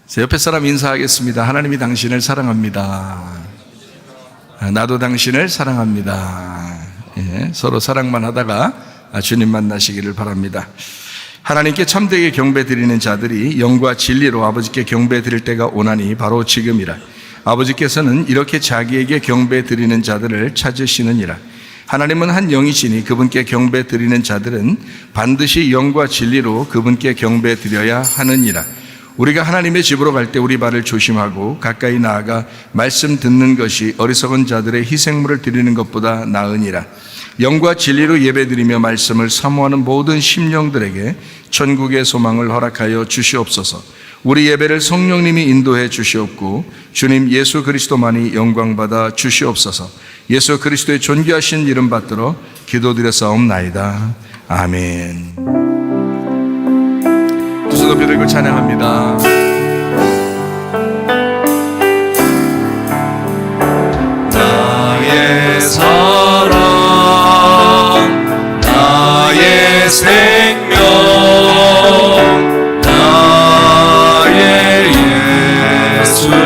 제 옆에 사람 인사하겠습니다. 하나님이 당신을 사랑합니다. 나도 당신을 사랑합니다. 예, 서로 사랑만 하다가 주님 만나시기를 바랍니다. 하나님께 참되게 경배 드리는 자들이 영과 진리로 아버지께 경배 드릴 때가 오나니 바로 지금이라. 아버지께서는 이렇게 자기에게 경배 드리는 자들을 찾으시느니라. 하나님은 한 영이시니 그분께 경배 드리는 자들은 반드시 영과 진리로 그분께 경배 드려야 하느니라. 우리가 하나님의 집으로 갈 때 우리 발을 조심하고 가까이 나아가 말씀 듣는 것이 어리석은 자들의 희생물을 드리는 것보다 나으니라. 영과 진리로 예배드리며 말씀을 사모하는 모든 심령들에게 천국의 소망을 허락하여 주시옵소서. 우리 예배를 성령님이 인도해 주시옵고 주님 예수 그리스도만이 영광받아 주시옵소서. 예수 그리스도의 존귀하신 이름 받들어 기도드렸사옵나이다. 아멘. 두 손 높이 들고 찬양합니다. 나의 사랑, 나의 생명, 나의 예수님,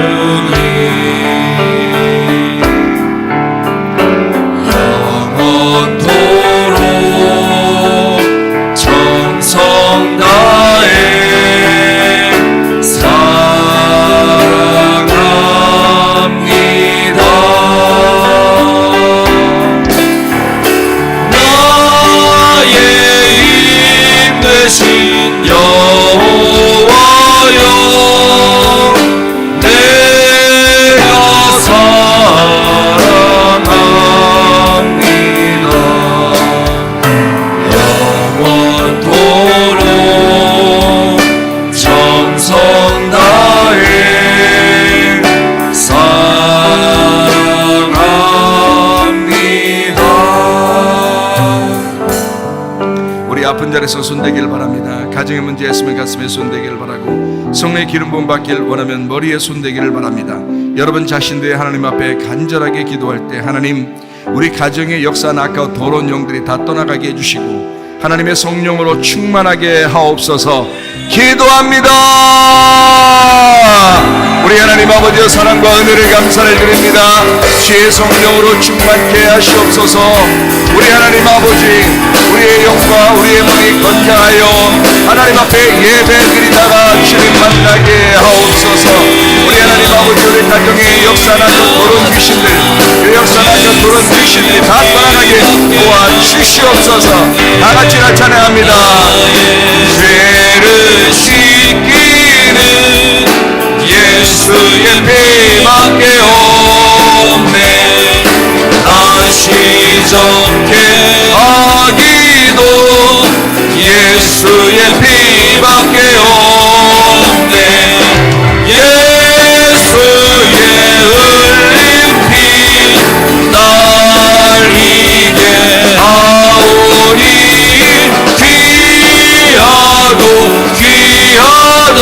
영원토록 정성 다해 신 여호와여, 내가 사랑합니다. 영원토록 정성 다해 사랑합니다. 우리 아픈 자리에서 손대기를 바랍니다. 가정의 문제 있으면 가슴에 손대기를 바라고, 성령의 기름 부음 받기를 원하면 머리에 손대기를 바랍니다. 여러분 자신들이 하나님 앞에 간절하게 기도할 때 하나님, 우리 가정의 역사는 아까운 더러운 영들이 다 떠나가게 해주시고 하나님의 성령으로 충만하게 하옵소서. 기도합니다. 우리 하나님 아버지의 사랑과 은혜를 감사를 드립니다. 주의 성령으로 충만케 하시옵소서. 우리 하나님 아버지, 우리의 영과 우리의 마음이 건강하여 하나님 앞에 예배드리다가 주님 만나게 하옵소서. 우리 하나님 아버지, 우리 가정의 역사나는 더러운 귀신들, 그 역사나는 더러운 귀신들이 다 떠나가게 도와주시옵소서. 다같이 찬양합니다. 죄를 씻기는 예수의 피밖에 없네. 다시 정케 하기도 예수의 피밖에 없네. 예수의 흘린 피 날 이게 하오니 귀하고 귀하다.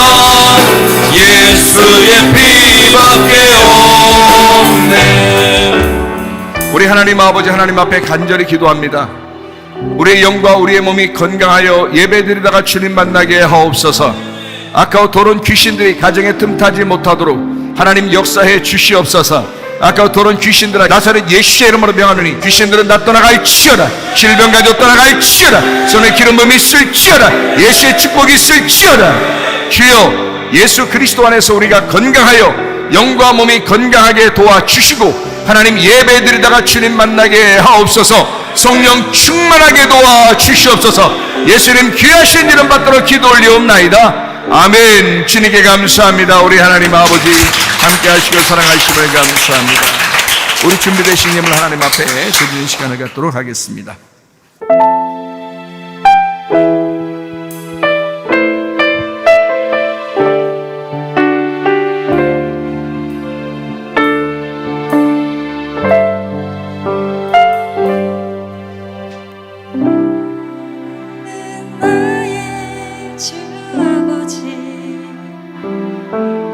예수의 피밖에 없네. 우리 하나님 아버지, 하나님 앞에 간절히 기도합니다. 우리의 영과 우리의 몸이 건강하여 예배드리다가 주님 만나게 하옵소서. 아까운 더러운 귀신들이 가정에 틈타지 못하도록 하나님 역사해 주시옵소서. 아까운 더러운 귀신들아, 나사렛 예수의 이름으로 명하노니 귀신들은 다 떠나갈지어다. 질병 가지고 떠나갈지어다. 손에 기름 부음이 있을지어다. 예수의 축복이 있을지어다. 주여, 예수 그리스도 안에서 우리가 건강하여 영과 몸이 건강하게 도와주시고 하나님 예배드리다가 주님 만나게 하옵소서. 성령 충만하게 도와주시옵소서. 예수님 귀하신 이름 받들어 기도 올리옵나이다. 아멘. 주님께 감사합니다. 우리 하나님 아버지 함께 하시고 사랑하심을 감사합니다. 우리 준비되신 예물 하나님 앞에 드리는 시간을 갖도록 하겠습니다.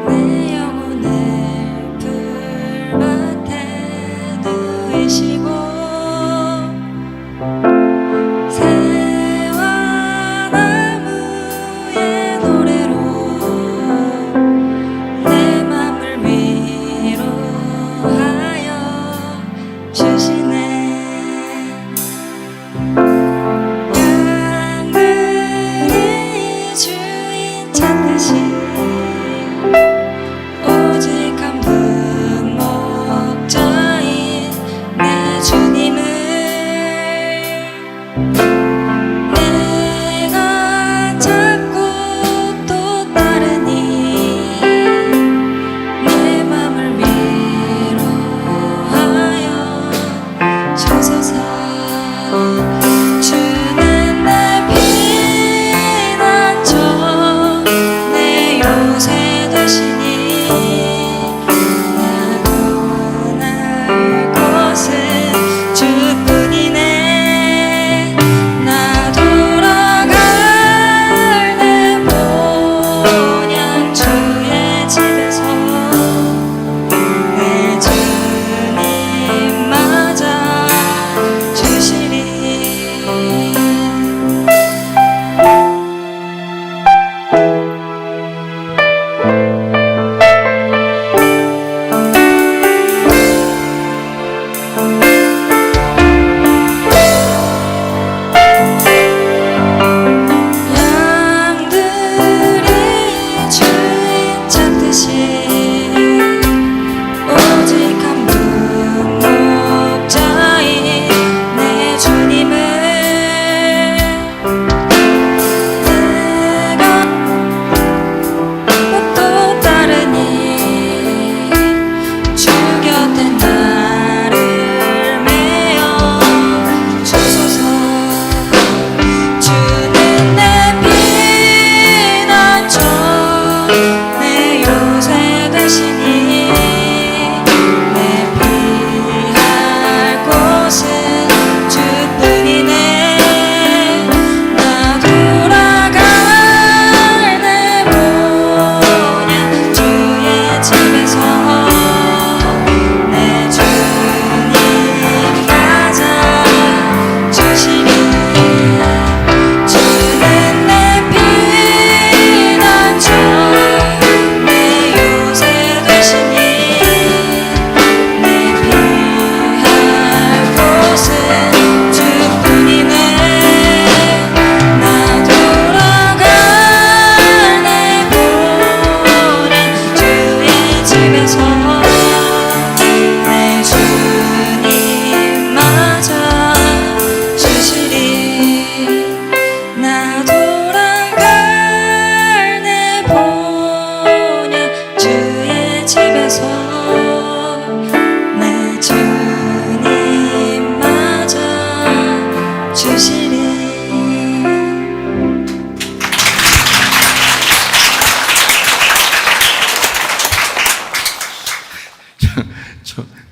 내 영혼을 불밭에 두이시고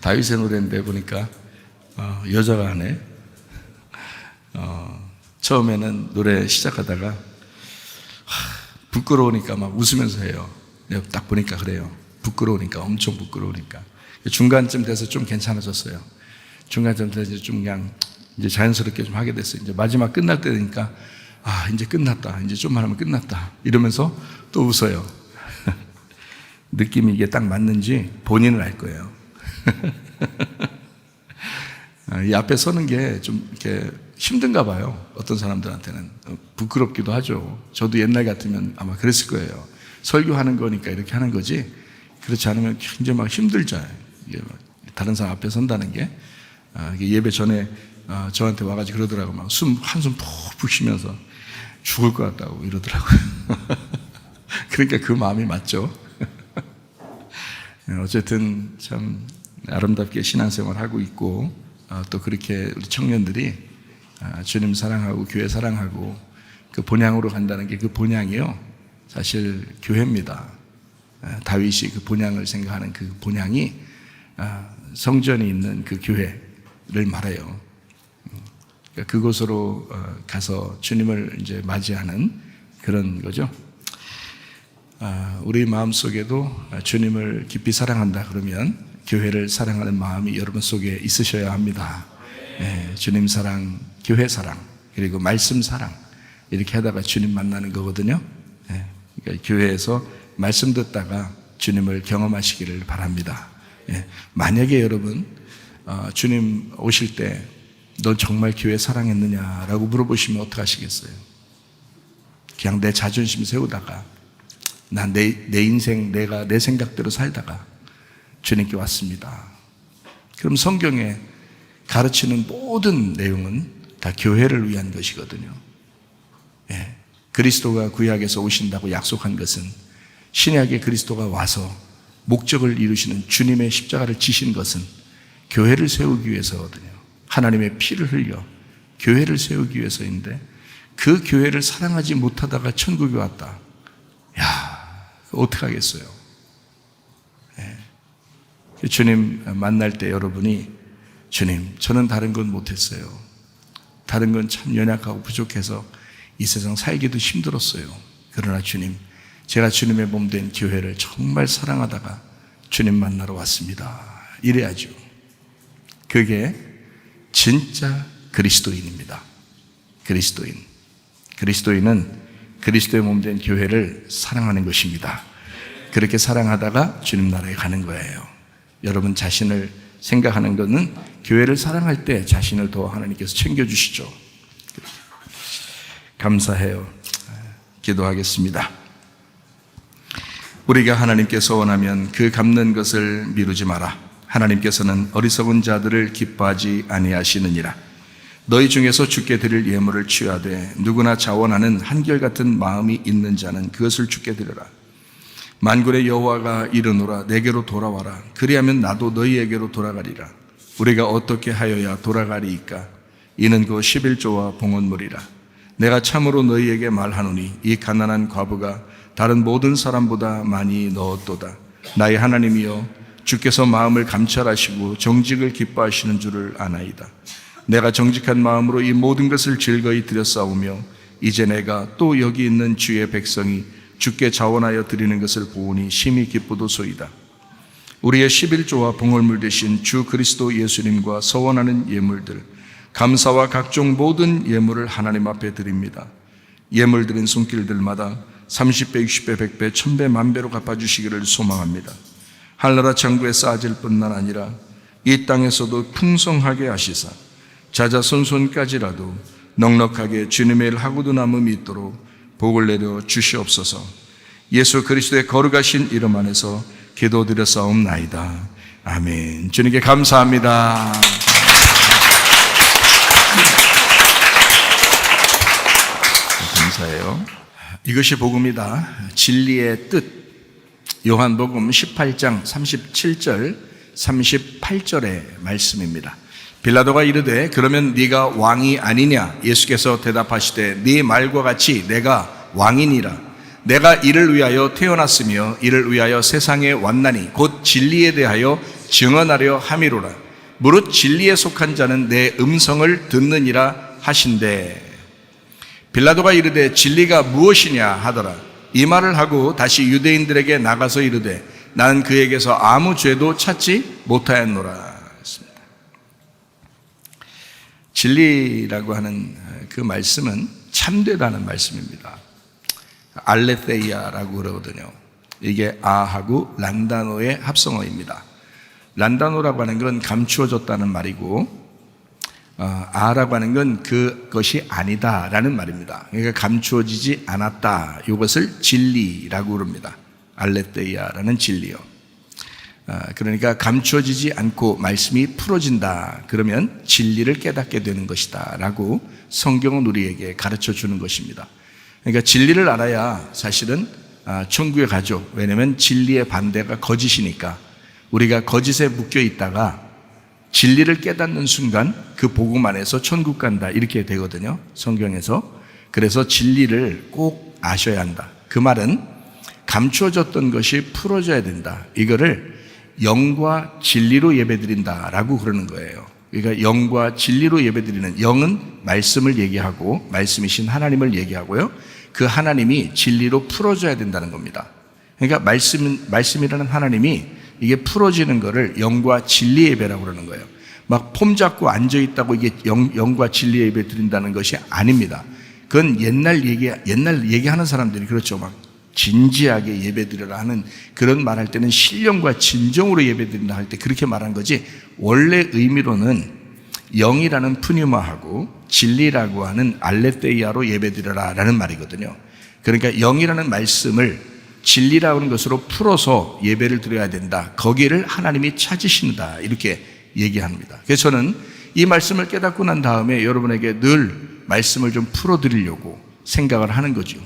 다윗의 노래인데 보니까 여자가 하네. 처음에는 노래 시작하다가 부끄러우니까 막 웃으면서 해요. 내가 딱 보니까 그래요. 부끄러우니까, 엄청 부끄러우니까. 중간쯤 돼서 좀 괜찮아졌어요. 중간쯤 돼서 좀 그냥 이제 자연스럽게 좀 하게 됐어요. 이제 마지막 끝날 때 되니까 이제 끝났다. 이제 좀만 하면 끝났다. 이러면서 또 웃어요. 느낌이 이게 딱 맞는지 본인은 알 거예요. 이 앞에 서는 게 좀 이렇게 힘든가 봐요. 어떤 사람들한테는 부끄럽기도 하죠. 저도 옛날 같으면 아마 그랬을 거예요. 설교하는 거니까 이렇게 하는 거지, 그렇지 않으면 굉장히 막 힘들잖아요. 이게 다른 사람 앞에 선다는 게. 이게 예배 전에 저한테 와가지고 그러더라고. 막 한숨 푹푹 쉬면서 죽을 것 같다고 이러더라고요. 그러니까 그 마음이 맞죠. 어쨌든 참 아름답게 신앙생활 하고 있고, 또 그렇게 우리 청년들이 주님 사랑하고 교회 사랑하고 그 본향으로 간다는 게, 그 본향이요 사실 교회입니다. 다윗이 그 본향을 생각하는 그 본향이 성전이 있는 그 교회를 말해요. 그러니까 그곳으로 가서 주님을 이제 맞이하는 그런 거죠. 우리 마음속에도 주님을 깊이 사랑한다 그러면 교회를 사랑하는 마음이 여러분 속에 있으셔야 합니다. 주님 사랑, 교회 사랑, 그리고 말씀 사랑, 이렇게 하다가 주님 만나는 거거든요. 그러니까 교회에서 말씀 듣다가 주님을 경험하시기를 바랍니다. 만약에 여러분 주님 오실 때 넌 정말 교회 사랑했느냐라고 물어보시면 어떡하시겠어요? 그냥 내 자존심 세우다가 내 인생, 내가 내 생각대로 살다가 주님께 왔습니다. 그럼 성경에 가르치는 모든 내용은 다 교회를 위한 것이거든요. 그리스도가 구약에서 오신다고 약속한 것은 신약의 그리스도가 와서 목적을 이루시는 주님의 십자가를 지신 것은 교회를 세우기 위해서거든요. 하나님의 피를 흘려 교회를 세우기 위해서인데, 그 교회를 사랑하지 못하다가 천국에 왔다. 어떡하겠어요? 주님 만날 때 여러분이, 주님, 저는 다른 건 못했어요. 다른 건 참 연약하고 부족해서 이 세상 살기도 힘들었어요. 그러나 주님, 제가 주님의 몸 된 교회를 정말 사랑하다가 주님 만나러 왔습니다. 이래야죠. 그게 진짜 그리스도인입니다. 그리스도인은 그리스도의 몸 된 교회를 사랑하는 것입니다. 그렇게 사랑하다가 주님 나라에 가는 거예요. 여러분 자신을 생각하는 것은 교회를 사랑할 때 자신을 더 하나님께서 챙겨주시죠. 감사해요. 기도하겠습니다. 우리가 하나님께서 원하면 그 갚는 것을 미루지 마라. 하나님께서는 어리석은 자들을 기뻐하지 아니하시느니라. 너희 중에서 주께 드릴 예물을 취하되 누구나 자원하는 한결같은 마음이 있는 자는 그것을 주께 드려라. 만군의 여호와가 이르노라, 내게로 돌아와라. 그리하면 나도 너희에게로 돌아가리라. 우리가 어떻게 하여야 돌아가리이까? 이는 그 11조와 봉헌물이라. 내가 참으로 너희에게 말하노니 이 가난한 과부가 다른 모든 사람보다 많이 넣었도다. 나의 하나님이여, 주께서 마음을 감찰하시고 정직을 기뻐하시는 줄을 아나이다. 내가 정직한 마음으로 이 모든 것을 즐거이 드렸사오며 이제 내가 또 여기 있는 주의 백성이 주께 자원하여 드리는 것을 보오니 심히 기쁘도소이다. 우리의 11조와 봉헌물 대신 주 그리스도 예수님과 서원하는 예물들, 감사와 각종 모든 예물을 하나님 앞에 드립니다. 예물 드린 손길들마다 30배, 60배, 100배, 1000배, 만배로 갚아주시기를 소망합니다. 하늘나라 천국에 쌓아질 뿐만 아니라 이 땅에서도 풍성하게 하시사 자자손손까지라도 넉넉하게 주님의 일 하고도 남음이 있도록 복을 내려 주시옵소서. 예수 그리스도의 거룩하신 이름 안에서 기도드렸사옵나이다. 아멘. 주님께 감사합니다. 감사해요. 이것이 복음이다. 진리의 뜻. 요한복음 18장 37절 38절의 말씀입니다. 빌라도가 이르되 그러면 네가 왕이 아니냐? 예수께서 대답하시되 네 말과 같이 내가 왕이니라. 내가 이를 위하여 태어났으며 이를 위하여 세상에 왔나니 곧 진리에 대하여 증언하려 함이로라. 무릇 진리에 속한 자는 내 음성을 듣느니라 하신대. 빌라도가 이르되 진리가 무엇이냐 하더라. 이 말을 하고 다시 유대인들에게 나가서 이르되 나는 그에게서 아무 죄도 찾지 못하였노라. 진리라고 하는 그 말씀은 참되다는 말씀입니다. 알레테이아라고 그러거든요. 이게 아하고 란다노의 합성어입니다. 란다노라고 하는 건 감추어졌다는 말이고, 아라고 하는 건 그것이 아니다라는 말입니다. 그러니까 감추어지지 않았다. 이것을 진리라고 그럽니다. 알레테이아라는 진리요. 그러니까 감추어지지 않고 말씀이 풀어진다. 그러면 진리를 깨닫게 되는 것이다 라고 성경은 우리에게 가르쳐 주는 것입니다. 그러니까 진리를 알아야 사실은 천국에 가죠. 왜냐하면 진리의 반대가 거짓이니까. 우리가 거짓에 묶여 있다가 진리를 깨닫는 순간 그 복음 안에서 천국 간다 이렇게 되거든요, 성경에서. 그래서 진리를 꼭 아셔야 한다. 그 말은 감추어졌던 것이 풀어져야 된다. 이거를 영과 진리로 예배드린다라고 그러는 거예요. 그러니까 영과 진리로 예배드리는, 영은 말씀을 얘기하고 말씀이신 하나님을 얘기하고요, 그 하나님이 진리로 풀어줘야 된다는 겁니다. 그러니까 말씀이라는 하나님이 이게 풀어지는 거를 영과 진리 예배라고 그러는 거예요. 막 폼 잡고 앉아있다고 이게 영과 진리 예배 드린다는 것이 아닙니다. 그건 옛날 얘기하는 사람들이 그렇죠. 막 진지하게 예배드리라 하는 그런 말할 때는 신령과 진정으로 예배드린다 할 때 그렇게 말한 거지, 원래 의미로는 영이라는 푸뉴마하고 진리라고 하는 알레테이아로 예배드리라 라는 말이거든요. 그러니까 영이라는 말씀을 진리라고 하는 것으로 풀어서 예배를 드려야 된다. 거기를 하나님이 찾으신다 이렇게 얘기합니다. 그래서 저는 이 말씀을 깨닫고 난 다음에 여러분에게 늘 말씀을 좀 풀어드리려고 생각을 하는 거죠.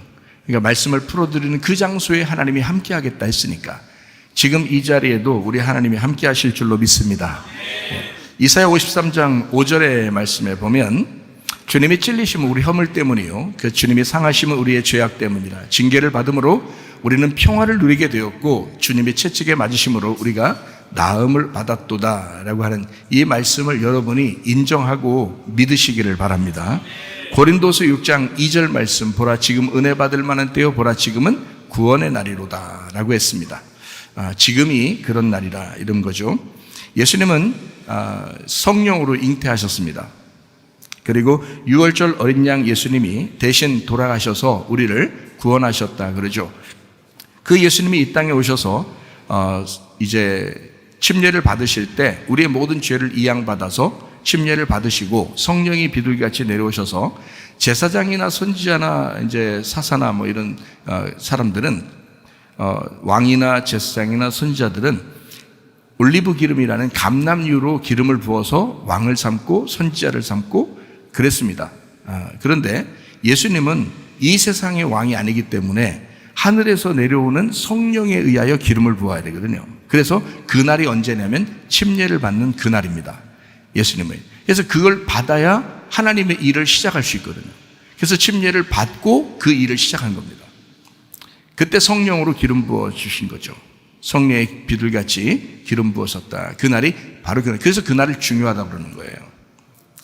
그러니까 말씀을 풀어드리는 그 장소에 하나님이 함께 하겠다 했으니까 지금 이 자리에도 우리 하나님이 함께 하실 줄로 믿습니다. 이사야 53장 5절의 말씀에 보면 주님이 찔리심은 우리 허물 때문이요 그 주님이 상하심은 우리의 죄악 때문이라. 징계를 받음으로 우리는 평화를 누리게 되었고 주님이 채찍에 맞으심으로 우리가 나음을 받았도다 라고 하는 이 말씀을 여러분이 인정하고 믿으시기를 바랍니다. 고린도서 6장 2절 말씀, 보라 지금 은혜 받을 만한 때요 보라 지금은 구원의 날이로다 라고 했습니다. 지금이 그런 날이라 이런 거죠. 예수님은 성령으로 잉태하셨습니다. 그리고 6월절 어린 양 예수님이 대신 돌아가셔서 우리를 구원하셨다 그러죠. 그 예수님이 이 땅에 오셔서 이제 침례를 받으실 때 우리의 모든 죄를 이양받아서 침례를 받으시고 성령이 비둘기같이 내려오셔서 제사장이나 선지자나 이제 사사나 뭐 이런 사람들은 왕이나 제사장이나 선지자들은 올리브 기름이라는 감람유로 기름을 부어서 왕을 삼고 선지자를 삼고 그랬습니다. 그런데 예수님은 이 세상의 왕이 아니기 때문에 하늘에서 내려오는 성령에 의하여 기름을 부어야 되거든요. 그래서 그날이 언제냐면 침례를 받는 그날입니다. 예수님은. 그래서 그걸 받아야 하나님의 일을 시작할 수 있거든요. 그래서 침례를 받고 그 일을 시작한 겁니다. 그때 성령으로 기름 부어 주신 거죠. 성령의 비둘같이 기름 부었었다. 그날이 바로 그날. 그래서 그날을 중요하다고 그러는 거예요.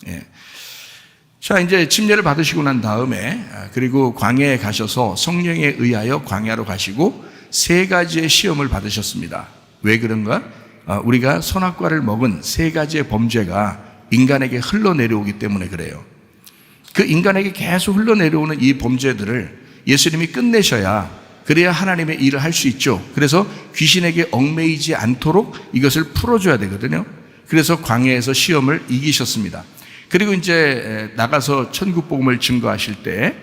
예. 자, 이제 침례를 받으시고 난 다음에 그리고 광야에 가셔서 성령에 의하여 광야로 가시고 3가지의 시험을 받으셨습니다. 왜 그런가? 우리가 선악과를 먹은 3가지의 범죄가 인간에게 흘러내려오기 때문에 그래요. 그 인간에게 계속 흘러내려오는 이 범죄들을 예수님이 끝내셔야, 그래야 하나님의 일을 할 수 있죠. 그래서 귀신에게 얽매이지 않도록 이것을 풀어줘야 되거든요. 그래서 광야에서 시험을 이기셨습니다. 그리고 이제 나가서 천국 복음을 증거하실 때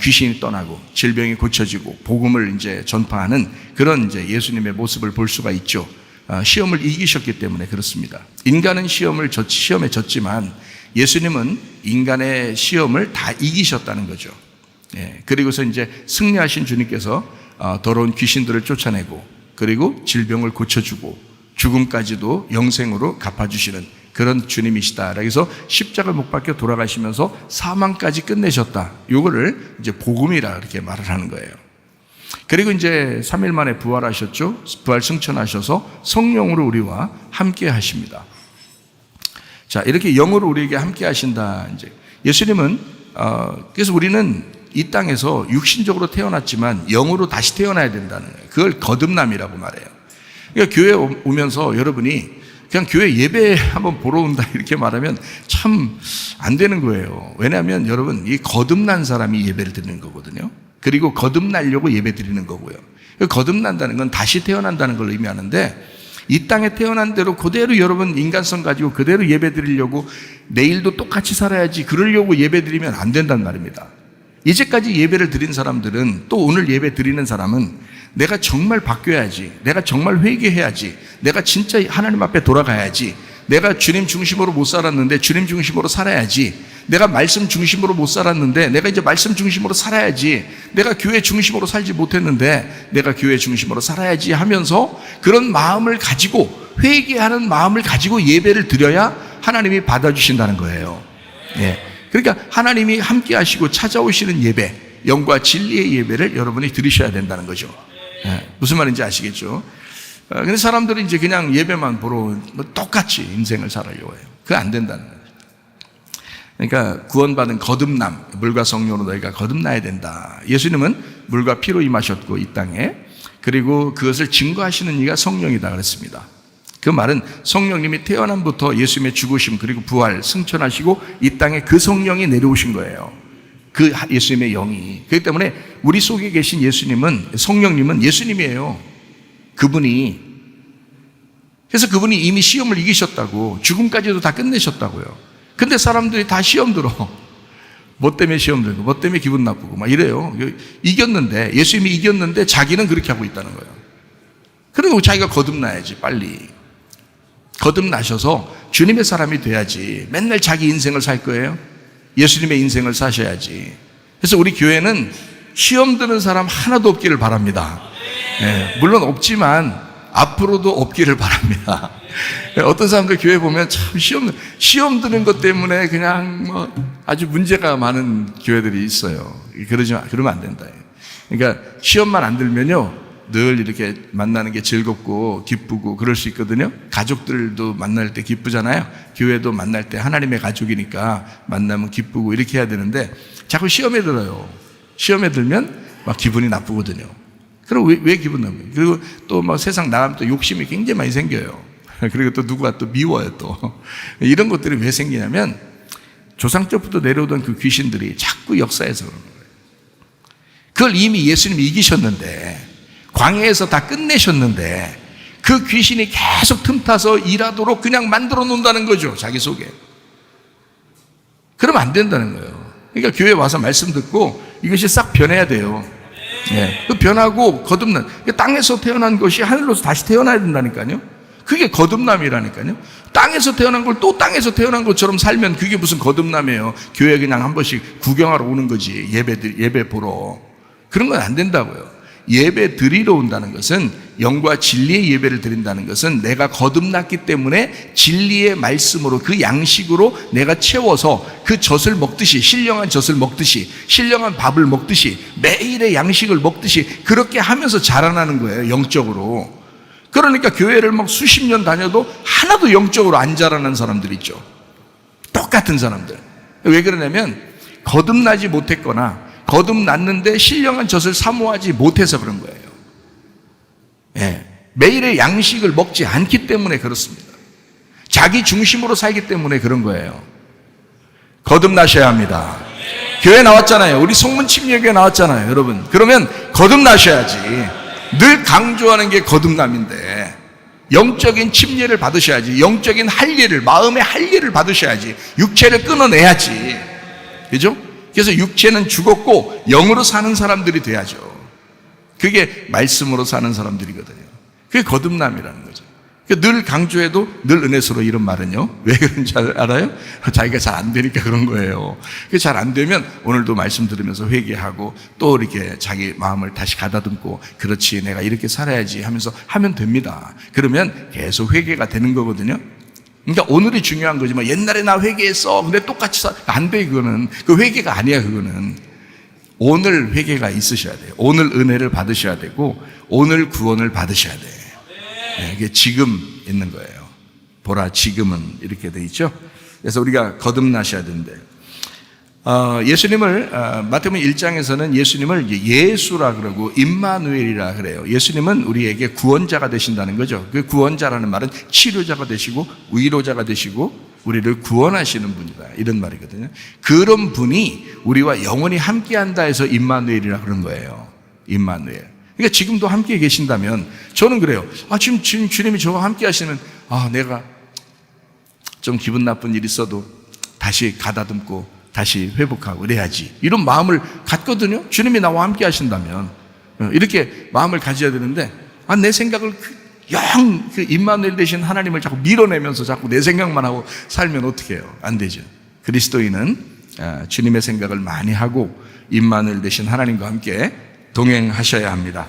귀신이 떠나고 질병이 고쳐지고 복음을 이제 전파하는 그런 이제 예수님의 모습을 볼 수가 있죠. 시험을 이기셨기 때문에 그렇습니다. 인간은 시험에 졌지만 예수님은 인간의 시험을 다 이기셨다는 거죠. 예, 그리고서 이제 승리하신 주님께서 더러운 귀신들을 쫓아내고 그리고 질병을 고쳐주고 죽음까지도 영생으로 갚아주시는 그런 주님이시다. 그래서 십자가 못 박혀 돌아가시면서 사망까지 끝내셨다. 요거를 이제 복음이라 이렇게 말을 하는 거예요. 그리고 이제 3일 만에 부활하셨죠. 부활 승천하셔서 성령으로 우리와 함께 하십니다. 자, 이렇게 영으로 우리에게 함께 하신다. 이제 예수님은 그래서 우리는 이 땅에서 육신적으로 태어났지만 영으로 다시 태어나야 된다는 거예요. 그걸 거듭남이라고 말해요. 그러니까 교회 오면서 여러분이 그냥 교회 예배 한번 보러 온다 이렇게 말하면 참 안 되는 거예요. 왜냐하면 여러분, 이 거듭난 사람이 예배를 드리는 거거든요. 그리고 거듭나려고 예배 드리는 거고요. 거듭난다는 건 다시 태어난다는 걸 의미하는데, 이 땅에 태어난 대로 그대로 여러분 인간성 가지고 그대로 예배 드리려고 내일도 똑같이 살아야지 그러려고 예배 드리면 안 된단 말입니다. 이제까지 예배를 드린 사람들은, 또 오늘 예배 드리는 사람은 내가 정말 바뀌어야지, 내가 정말 회개해야지, 내가 진짜 하나님 앞에 돌아가야지, 내가 주님 중심으로 못 살았는데 주님 중심으로 살아야지, 내가 말씀 중심으로 못 살았는데 내가 이제 말씀 중심으로 살아야지, 내가 교회 중심으로 살지 못했는데 내가 교회 중심으로 살아야지 하면서 그런 마음을 가지고, 회개하는 마음을 가지고 예배를 드려야 하나님이 받아주신다는 거예요. 예. 그러니까 하나님이 함께 하시고 찾아오시는 예배, 영과 진리의 예배를 여러분이 드리셔야 된다는 거죠. 예. 무슨 말인지 아시겠죠? 근데 사람들은 이제 그냥 예배만 보러 똑같이 인생을 살아려고 해요. 그거 안 된다는 거예요. 그러니까 구원받은 거듭남, 물과 성령으로 너희가 거듭나야 된다. 예수님은 물과 피로 임하셨고 이 땅에, 그리고 그것을 증거하시는 이가 성령이다 그랬습니다. 그 말은 성령님이 태어남부터 예수님의 죽으심 그리고 부활 승천하시고 이 땅에 그 성령이 내려오신 거예요. 그 예수님의 영이. 그렇기 때문에 우리 속에 계신 예수님은, 성령님은 예수님이에요. 그분이. 그래서 그분이 이미 시험을 이기셨다고, 죽음까지도 다 끝내셨다고요. 근데 사람들이 다 시험 들어. 뭐 때문에 시험 들고, 뭐 때문에 기분 나쁘고 막 이래요. 이겼는데, 예수님이 이겼는데 자기는 그렇게 하고 있다는 거예요. 그리고 자기가 거듭나야지, 빨리. 거듭나셔서 주님의 사람이 돼야지. 맨날 자기 인생을 살 거예요? 예수님의 인생을 사셔야지. 그래서 우리 교회는 시험 드는 사람 하나도 없기를 바랍니다. 예, 물론 없지만 앞으로도 없기를 바랍니다. 어떤 사람들 교회 보면 참 시험 드는 것 때문에 그냥 뭐 아주 문제가 많은 교회들이 있어요. 그러면 안 된다. 그러니까 시험만 안 들면요, 늘 이렇게 만나는 게 즐겁고 기쁘고 그럴 수 있거든요. 가족들도 만날 때 기쁘잖아요. 교회도 만날 때 하나님의 가족이니까 만나면 기쁘고 이렇게 해야 되는데, 자꾸 시험에 들어요. 시험에 들면 막 기분이 나쁘거든요. 그럼 왜 기분 나빠요? 그리고 또 막 세상 나가면 또 욕심이 굉장히 많이 생겨요. 그리고 또 누구가 또 미워요 또. 이런 것들이 왜 생기냐면 조상 때부터 내려오던 그 귀신들이 자꾸 역사해서 그런 거예요. 그걸 이미 예수님이 이기셨는데, 광야에서 다 끝내셨는데 그 귀신이 계속 틈타서 일하도록 그냥 만들어 놓는다는 거죠, 자기 속에. 그러면 안 된다는 거예요. 그러니까 교회 와서 말씀 듣고 이것이 싹 변해야 돼요. 예. 그 변하고 거듭난, 땅에서 태어난 것이 하늘로서 다시 태어나야 된다니까요. 그게 거듭남이라니까요. 땅에서 태어난 걸 또 땅에서 태어난 것처럼 살면 그게 무슨 거듭남이에요. 교회 그냥 한 번씩 구경하러 오는 거지, 예배 보러. 그런 건 안 된다고요. 예배 드리러 온다는 것은, 영과 진리의 예배를 드린다는 것은 내가 거듭났기 때문에 진리의 말씀으로, 그 양식으로 내가 채워서 그 젖을 먹듯이, 신령한 젖을 먹듯이, 신령한 밥을 먹듯이, 매일의 양식을 먹듯이 그렇게 하면서 자라나는 거예요, 영적으로. 그러니까 교회를 막 수십 년 다녀도 하나도 영적으로 안 자라는 사람들 있죠. 똑같은 사람들. 왜 그러냐면 거듭나지 못했거나 거듭났는데 신령한 젖을 사모하지 못해서 그런 거예요. 예. 매일의 양식을 먹지 않기 때문에 그렇습니다. 자기 중심으로 살기 때문에 그런 거예요. 거듭나셔야 합니다. 교회 나왔잖아요. 우리 송문 침례교회 나왔잖아요, 여러분. 그러면 거듭나셔야지. 늘 강조하는 게 거듭남인데, 영적인 침례를 받으셔야지. 영적인 할례를, 마음의 할례를 받으셔야지. 육체를 끊어내야지. 그죠? 그래서 육체는 죽었고 영으로 사는 사람들이 돼야죠. 그게 말씀으로 사는 사람들이거든요. 그게 거듭남이라는 거죠. 늘 강조해도 늘 은혜스러워, 이런 말은요, 왜 그런지 알아요? 자기가 잘 안 되니까 그런 거예요. 그게 잘 안 되면 오늘도 말씀 들으면서 회개하고 또 이렇게 자기 마음을 다시 가다듬고, 그렇지, 내가 이렇게 살아야지 하면서 하면 됩니다. 그러면 계속 회개가 되는 거거든요. 그러니까 오늘이 중요한 거지만, 옛날에 나 회개했어 근데 똑같이 안 돼. 그거는 그 회개가 아니야. 그거는 오늘 회개가 있으셔야 돼요. 오늘 은혜를 받으셔야 되고 오늘 구원을 받으셔야 돼요. 네, 이게 지금 있는 거예요. 보라 지금은 이렇게 돼 있죠. 그래서 우리가 거듭나셔야 되는데 예수님을 마태복음 1장에서는 예수님을 예수라 그러고 임마누엘이라 그래요. 예수님은 우리에게 구원자가 되신다는 거죠. 그 구원자라는 말은 치료자가 되시고 위로자가 되시고 우리를 구원하시는 분이다 이런 말이거든요. 그런 분이 우리와 영원히 함께한다 해서 임마누엘이라 그런 거예요. 임마누엘. 그러니까 지금도 함께 계신다면 저는 그래요. 지금 주님이 저와 함께 하시면 내가 좀 기분 나쁜 일 있어도 다시 가다듬고 다시 회복하고 그래야지 이런 마음을 갖거든요. 주님이 나와 함께 하신다면 이렇게 마음을 가져야 되는데 내 생각을 그 임마누엘 되신 하나님을 자꾸 밀어내면서 자꾸 내 생각만 하고 살면 어떻게 해요? 안 되죠. 그리스도인은 주님의 생각을 많이 하고 임마누엘 되신 하나님과 함께 동행하셔야 합니다.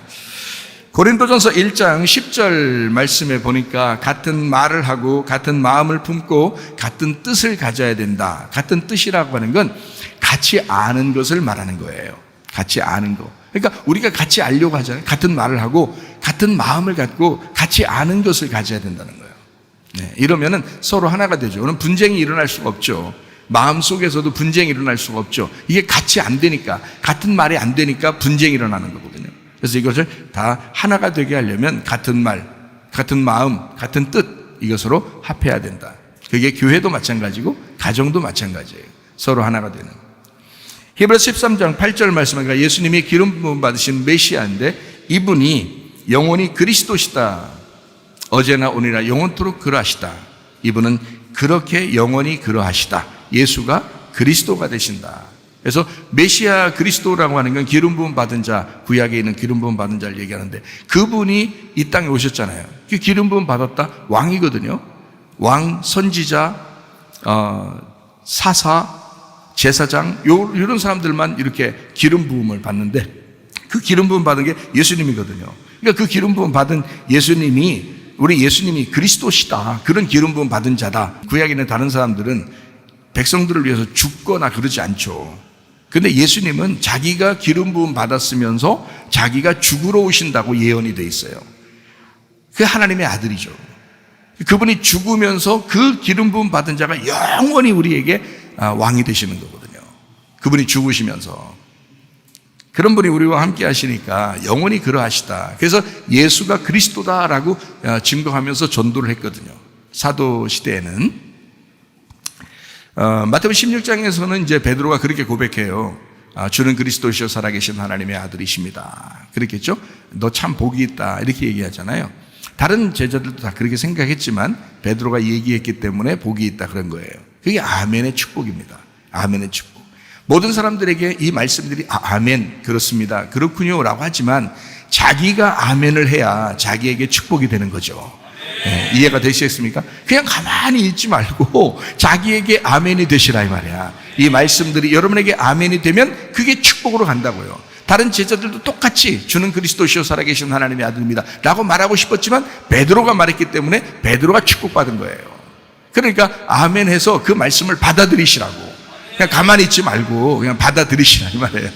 고린도전서 1장 10절 말씀에 보니까 같은 말을 하고 같은 마음을 품고 같은 뜻을 가져야 된다. 같은 뜻이라고 하는 건 같이 아는 것을 말하는 거예요. 같이 아는 거. 그러니까 우리가 같이 알려고 하잖아요. 같은 말을 하고 같은 마음을 갖고 같이 아는 것을 가져야 된다는 거예요. 네, 이러면은 서로 하나가 되죠. 그럼 분쟁이 일어날 수가 없죠. 마음속에서도 분쟁이 일어날 수가 없죠. 이게 같이 안 되니까, 같은 말이 안 되니까 분쟁이 일어나는 거거든요. 그래서 이것을 다 하나가 되게 하려면 같은 말, 같은 마음, 같은 뜻 이것으로 합해야 된다. 그게 교회도 마찬가지고 가정도 마찬가지예요. 서로 하나가 되는. 히브리서 13장 8절 말씀하니까 예수님이 기름 부음 받으신 메시아인데 이분이 영원히 그리스도시다. 어제나 오늘이나 영원토록 그러하시다. 이분은 그렇게 영원히 그러하시다. 예수가 그리스도가 되신다. 그래서 메시아 그리스도라고 하는 건 기름 부음 받은 자, 구약에 있는 기름 부음 받은 자를 얘기하는데 그분이 이 땅에 오셨잖아요. 그 기름 부음 받았다 왕이거든요. 왕, 선지자, 사사, 제사장 이런 사람들만 이렇게 기름 부음을 받는데 그 기름 부음 받은 게 예수님이거든요. 그러니까 그 기름 부음 받은 우리 예수님이 그리스도시다. 그런 기름 부음 받은 자다. 구약에 있는 다른 사람들은 백성들을 위해서 죽거나 그러지 않죠. 근데 예수님은 자기가 기름 부음 받았으면서 자기가 죽으러 오신다고 예언이 돼 있어요. 그 하나님의 아들이죠. 그분이 죽으면서 그 기름 부음 받은 자가 영원히 우리에게 왕이 되시는 거거든요. 그분이 죽으시면서. 그런 분이 우리와 함께 하시니까 영원히 그러하시다. 그래서 예수가 그리스도다라고 증거하면서 전도를 했거든요. 사도 시대에는. 마태복음 16장에서는 이제 베드로가 그렇게 고백해요. 주는 그리스도시요 살아계신 하나님의 아들이십니다. 그렇겠죠? 너 참 복이 있다. 이렇게 얘기하잖아요. 다른 제자들도 다 그렇게 생각했지만 베드로가 얘기했기 때문에 복이 있다 그런 거예요. 그게 아멘의 축복입니다. 아멘의 축복. 모든 사람들에게 이 말씀들이 아멘 그렇습니다. 그렇군요 라고 하지만 자기가 아멘을 해야 자기에게 축복이 되는 거죠. 네, 이해가 되시겠습니까? 그냥 가만히 있지 말고 자기에게 아멘이 되시라 이 말이야. 이 말씀들이 여러분에게 아멘이 되면 그게 축복으로 간다고요. 다른 제자들도 똑같이 주는 그리스도시요 살아계신 하나님의 아들입니다 라고 말하고 싶었지만 베드로가 말했기 때문에 베드로가 축복받은 거예요. 그러니까 아멘 해서 그 말씀을 받아들이시라고. 그냥 가만히 있지 말고 그냥 받아들이시라 이 말이에요.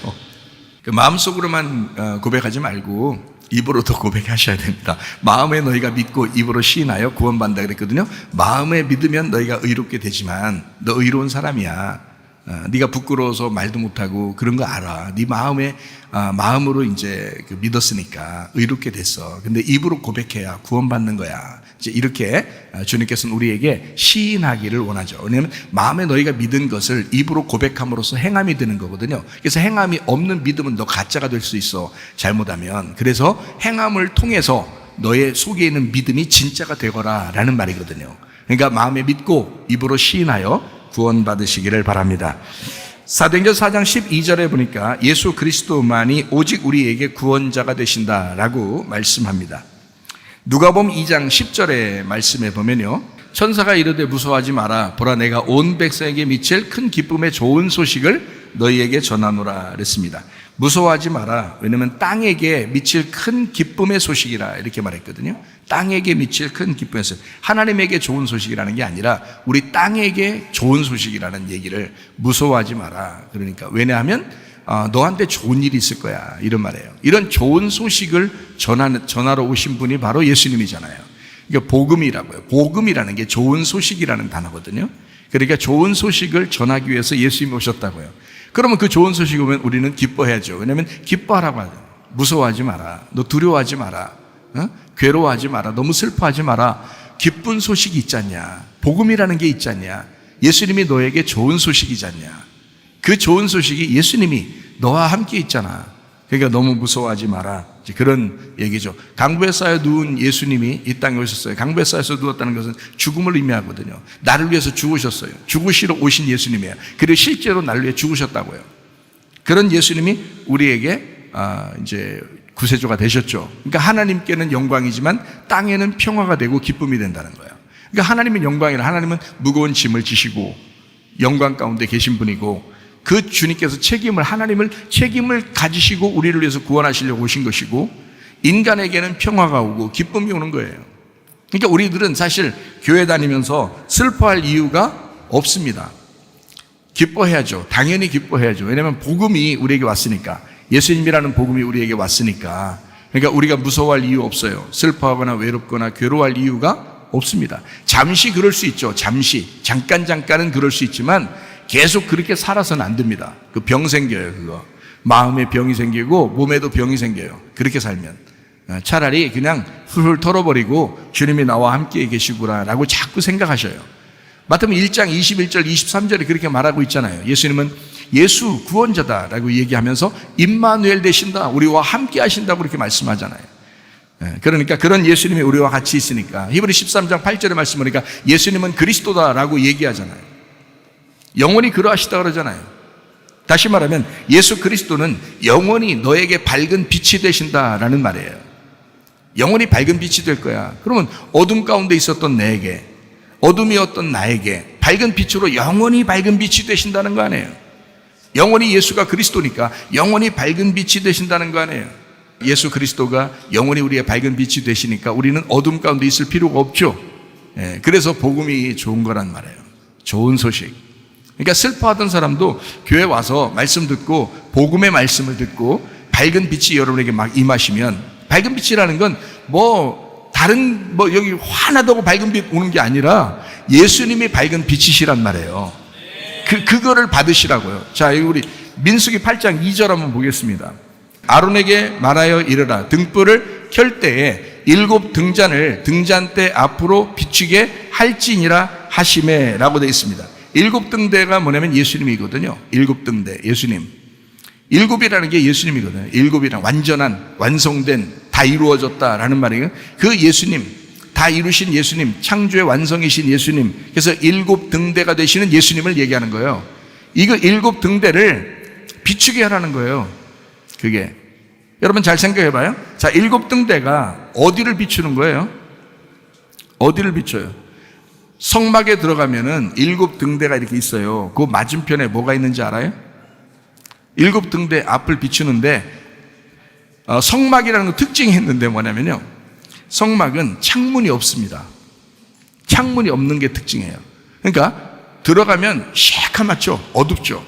마음속으로만 고백하지 말고 입으로도 고백하셔야 됩니다. 마음에 너희가 믿고 입으로 시인하여 구원받는다 그랬거든요. 마음에 믿으면 너희가 의롭게 되지만 너 의로운 사람이야. 네가 부끄러워서 말도 못하고 그런 거 알아. 네 마음으로 이제 믿었으니까 의롭게 됐어. 근데 입으로 고백해야 구원받는 거야. 이제 이렇게 주님께서는 우리에게 시인하기를 원하죠. 왜냐하면 마음에 너희가 믿은 것을 입으로 고백함으로써 행함이 되는 거거든요. 그래서 행함이 없는 믿음은 너 가짜가 될 수 있어. 잘못하면. 그래서 행함을 통해서 너의 속에 있는 믿음이 진짜가 되거라 라는 말이거든요. 그러니까 마음에 믿고 입으로 시인하여 구원받으시기를 바랍니다. 사도행전 4장 12절에 보니까 예수 그리스도만이 오직 우리에게 구원자가 되신다라고 말씀합니다. 누가복음 2장 10절의 말씀에 보면요. 천사가 이르되 무서워하지 마라. 보라 내가 온 백성에게 미칠 큰 기쁨의 좋은 소식을 너희에게 전하노라 그랬습니다. 무서워하지 마라. 왜냐하면 땅에게 미칠 큰 기쁨의 소식이라 이렇게 말했거든요. 땅에게 미칠 큰 기쁨의 소식. 하나님에게 좋은 소식이라는 게 아니라 우리 땅에게 좋은 소식이라는 얘기를 무서워하지 마라. 그러니까 왜냐하면 너한테 좋은 일이 있을 거야, 이런 말이에요. 이런 좋은 소식을 전하러 오신 분이 바로 예수님이잖아요. 그러니까 복음이라고요. 복음이라는 게 좋은 소식이라는 단어거든요. 그러니까 좋은 소식을 전하기 위해서 예수님이 오셨다고요. 그러면 그 좋은 소식이 오면 우리는 기뻐해야죠. 왜냐하면 기뻐하라고 하죠. 무서워하지 마라, 너 두려워하지 마라, 괴로워하지 마라, 너무 슬퍼하지 마라. 기쁜 소식이 있지 않냐, 복음이라는 게 있지 않냐, 예수님이 너에게 좋은 소식이지 않냐. 그 좋은 소식이 예수님이 너와 함께 있잖아. 그러니까 너무 무서워하지 마라, 그런 얘기죠. 강부에 쌓여 누운 예수님이 이 땅에 오셨어요. 강부에 쌓여서 누웠다는 것은 죽음을 의미하거든요. 나를 위해서 죽으셨어요. 죽으시러 오신 예수님이에요. 그리고 실제로 나를 위해 죽으셨다고요. 그런 예수님이 우리에게 이제 구세주가 되셨죠. 그러니까 하나님께는 영광이지만 땅에는 평화가 되고 기쁨이 된다는 거예요. 그러니까 하나님은 영광이라, 하나님은 무거운 짐을 지시고 영광 가운데 계신 분이고, 그 주님께서 하나님을 책임을 가지시고 우리를 위해서 구원하시려고 오신 것이고, 인간에게는 평화가 오고 기쁨이 오는 거예요. 그러니까 우리들은 사실 교회 다니면서 슬퍼할 이유가 없습니다. 기뻐해야죠. 당연히 기뻐해야죠. 왜냐하면 복음이 우리에게 왔으니까, 예수님이라는 복음이 우리에게 왔으니까. 그러니까 우리가 무서워할 이유 없어요. 슬퍼하거나 외롭거나 괴로워할 이유가 없습니다. 잠시 그럴 수 있죠. 잠깐은 그럴 수 있지만 계속 그렇게 살아서는 안 됩니다. 그 병 생겨요. 그거 마음에 병이 생기고 몸에도 병이 생겨요. 그렇게 살면 차라리 그냥 훌훌 털어버리고 주님이 나와 함께 계시구나 라고 자꾸 생각하셔요. 마태복음 1장 21절 23절에 그렇게 말하고 있잖아요. 예수님은 예수 구원자다라고 얘기하면서 임마누엘 되신다, 우리와 함께 하신다고 그렇게 말씀하잖아요. 그러니까 그런 예수님이 우리와 같이 있으니까 히브리 13장 8절의 말씀 보니까 예수님은 그리스도다라고 얘기하잖아요. 영원히 그러하시다 그러잖아요. 다시 말하면 예수 그리스도는 영원히 너에게 밝은 빛이 되신다라는 말이에요. 영원히 밝은 빛이 될 거야. 그러면 어둠 가운데 있었던 내게, 어둠이었던 나에게 밝은 빛으로 영원히 밝은 빛이 되신다는 거 아니에요. 영원히 예수가 그리스도니까 영원히 밝은 빛이 되신다는 거 아니에요. 예수 그리스도가 영원히 우리의 밝은 빛이 되시니까 우리는 어둠 가운데 있을 필요가 없죠. 그래서 복음이 좋은 거란 말이에요. 좋은 소식. 그러니까 슬퍼하던 사람도 교회 와서 말씀 듣고 복음의 말씀을 듣고 밝은 빛이 여러분에게 막 임하시면, 밝은 빛이라는 건 다른 여기 환하다고 밝은 빛 오는 게 아니라 예수님이 밝은 빛이시란 말이에요. 그거를 받으시라고요. 자, 우리 민수기 8장 2절 한번 보겠습니다. 아론에게 말하여 이르라, 등불을 켤 때에 7 등잔을 등잔대 앞으로 비추게 할지니라 하시매 라고 되어 있습니다. 7 등대가 뭐냐면 예수님이거든요. 7 등대, 예수님. 7이라는 게 예수님이거든요. 7이란 완전한, 완성된, 다 이루어졌다라는 말이에요. 그 예수님, 다 이루신 예수님, 창조의 완성이신 예수님. 그래서 7 등대가 되시는 예수님을 얘기하는 거예요. 이거 7 등대를 비추게 하라는 거예요. 그게. 여러분 잘 생각해 봐요. 자, 7 등대가 어디를 비추는 거예요? 어디를 비춰요? 성막에 들어가면은 7 등대가 이렇게 있어요. 그 맞은편에 뭐가 있는지 알아요? 7 등대 앞을 비추는데, 성막이라는 거 특징이 있는데 뭐냐면요, 성막은 창문이 없습니다. 창문이 없는 게 특징이에요. 그러니까 들어가면 새카맣죠. 어둡죠.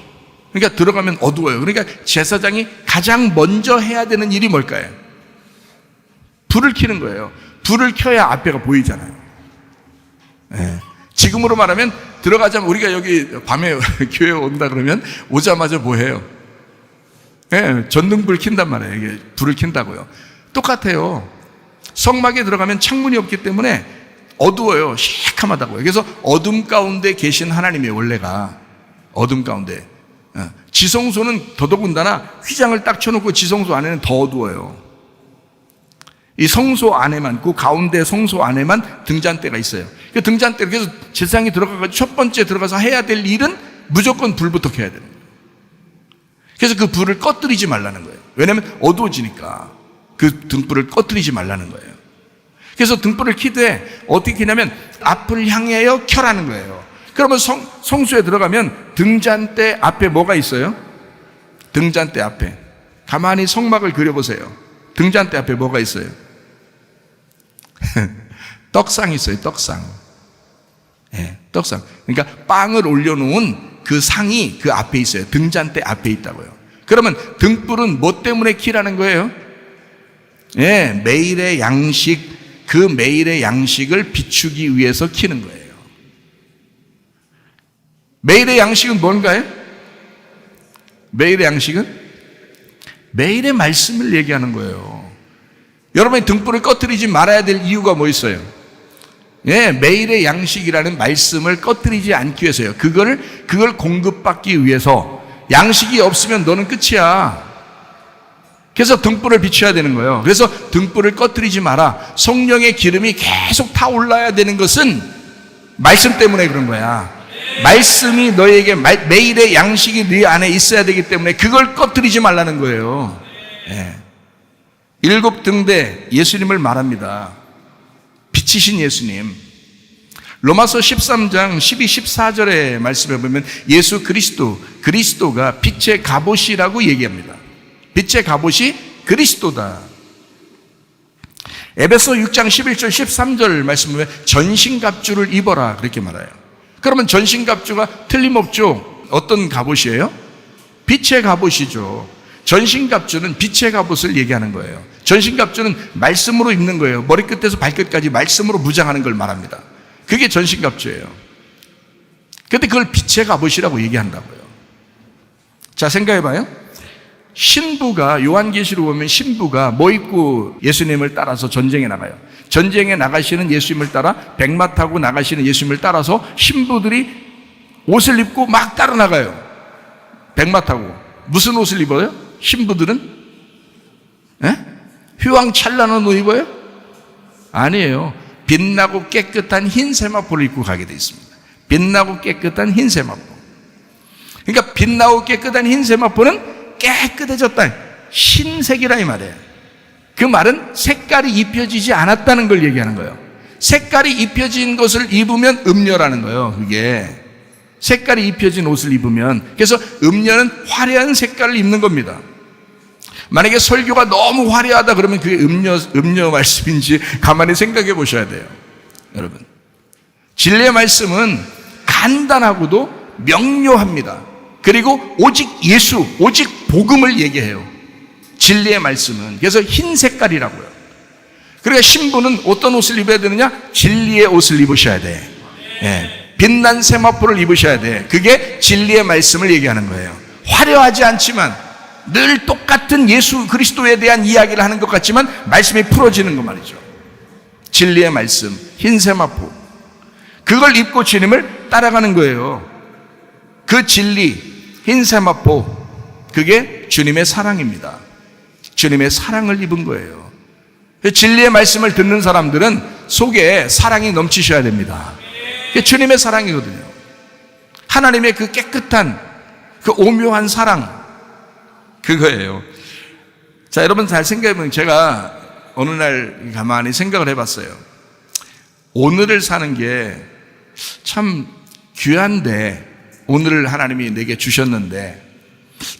그러니까 들어가면 어두워요. 그러니까 제사장이 가장 먼저 해야 되는 일이 뭘까요? 불을 켜는 거예요. 불을 켜야 앞에가 보이잖아요. 지금으로 말하면 들어가자면, 우리가 여기 밤에 교회 온다 그러면 오자마자 뭐 해요? 전등불 킨단 말이에요. 이게 불을 킨다고요. 똑같아요. 성막에 들어가면 창문이 없기 때문에 어두워요. 새카맣다고요. 그래서 어둠 가운데 계신 하나님의 원래가 어둠 가운데. 지성소는 더더군다나 휘장을 딱 쳐놓고 지성소 안에는 더 어두워요. 이 성소 안에만, 그 가운데 성소 안에만 등잔대가 있어요. 그 등잔대, 그래서 제사장이 들어가서 첫 번째 들어가서 해야 될 일은 무조건 불부터 켜야 되는 거예요. 그래서 그 불을 꺼뜨리지 말라는 거예요. 왜냐하면 어두워지니까 그 등불을 꺼뜨리지 말라는 거예요. 그래서 등불을 켜되 어떻게 켜냐면 앞을 향하여 켜라는 거예요. 그러면 성소에 들어가면 등잔대 앞에 뭐가 있어요? 등잔대 앞에 가만히 성막을 그려보세요. 등잔대 앞에 뭐가 있어요? 떡상이 있어요. 떡상. 떡상. 그러니까 빵을 올려놓은 그 상이 그 앞에 있어요. 등잔대 앞에 있다고요. 그러면 등불은 뭐 때문에 켜라는 거예요? 예, 매일의 양식, 그 매일의 양식을 비추기 위해서 켜는 거예요. 매일의 양식은 뭔가요? 매일의 양식은 매일의 말씀을 얘기하는 거예요. 여러분이 등불을 꺼뜨리지 말아야 될 이유가 뭐 있어요? 예, 매일의 양식이라는 말씀을 꺼뜨리지 않기 위해서요. 그걸 공급받기 위해서. 양식이 없으면 너는 끝이야. 그래서 등불을 비춰야 되는 거예요. 그래서 등불을 꺼뜨리지 마라. 성령의 기름이 계속 타올라야 되는 것은 말씀 때문에 그런 거야. 말씀이 너에게 매일의 양식이 네 안에 있어야 되기 때문에 그걸 꺼뜨리지 말라는 거예요. 예. 7등대 예수님을 말합니다. 빛이신 예수님. 로마서 13장 12, 14절의 말씀에 보면 예수 그리스도가 빛의 갑옷이라고 얘기합니다. 빛의 갑옷이 그리스도다. 에베소 6장 11절 13절 말씀 보면 전신갑주를 입어라 그렇게 말해요. 그러면 전신갑주가 틀림없죠. 어떤 갑옷이에요? 빛의 갑옷이죠. 전신갑주는 빛의 갑옷을 얘기하는 거예요. 전신갑주는 말씀으로 입는 거예요. 머리끝에서 발끝까지 말씀으로 무장하는 걸 말합니다. 그게 전신갑주예요. 그런데 그걸 빛의 갑옷이라고 얘기한다고요. 자, 생각해봐요. 신부가, 요한계시록 보면 신부가 뭐 입고 예수님을 따라서 전쟁에 나가요? 전쟁에 나가시는 예수님을 따라 백마 타고 나가시는 예수님을 따라서 신부들이 옷을 입고 막 따라 나가요. 백마 타고. 무슨 옷을 입어요? 신부들은? 에? 휘황찬란한 옷 입어요? 아니에요. 빛나고 깨끗한 흰 세마포를 입고 가게 되어 있습니다. 빛나고 깨끗한 흰 세마포. 그러니까 빛나고 깨끗한 흰 세마포는 깨끗해졌다. 흰색이라 이 말이에요. 그 말은 색깔이 입혀지지 않았다는 걸 얘기하는 거예요. 색깔이 입혀진 것을 입으면 음녀라는 거예요. 그게 색깔이 입혀진 옷을 입으면. 그래서 음녀는 화려한 색깔을 입는 겁니다. 만약에 설교가 너무 화려하다 그러면 그게 음녀 말씀인지 가만히 생각해 보셔야 돼요. 여러분, 진리의 말씀은 간단하고도 명료합니다. 그리고 오직 예수, 오직 복음을 얘기해요. 진리의 말씀은. 그래서 흰 색깔이라고요. 그러니까 신부는 어떤 옷을 입어야 되느냐? 진리의 옷을 입으셔야 돼. 예. 빛난 세마포를 입으셔야 돼. 그게 진리의 말씀을 얘기하는 거예요. 화려하지 않지만 늘 똑같은 예수 그리스도에 대한 이야기를 하는 것 같지만 말씀이 풀어지는 것 말이죠. 진리의 말씀, 흰 세마포. 그걸 입고 주님을 따라가는 거예요. 그 진리, 흰 세마포, 그게 주님의 사랑입니다. 주님의 사랑을 입은 거예요. 진리의 말씀을 듣는 사람들은 속에 사랑이 넘치셔야 됩니다. 그게 주님의 사랑이거든요. 하나님의 그 깨끗한 그 오묘한 사랑, 그거예요. 자, 여러분 잘 생각해보면 제가 어느 날 가만히 생각을 해봤어요. 오늘을 사는 게 참 귀한데, 오늘을 하나님이 내게 주셨는데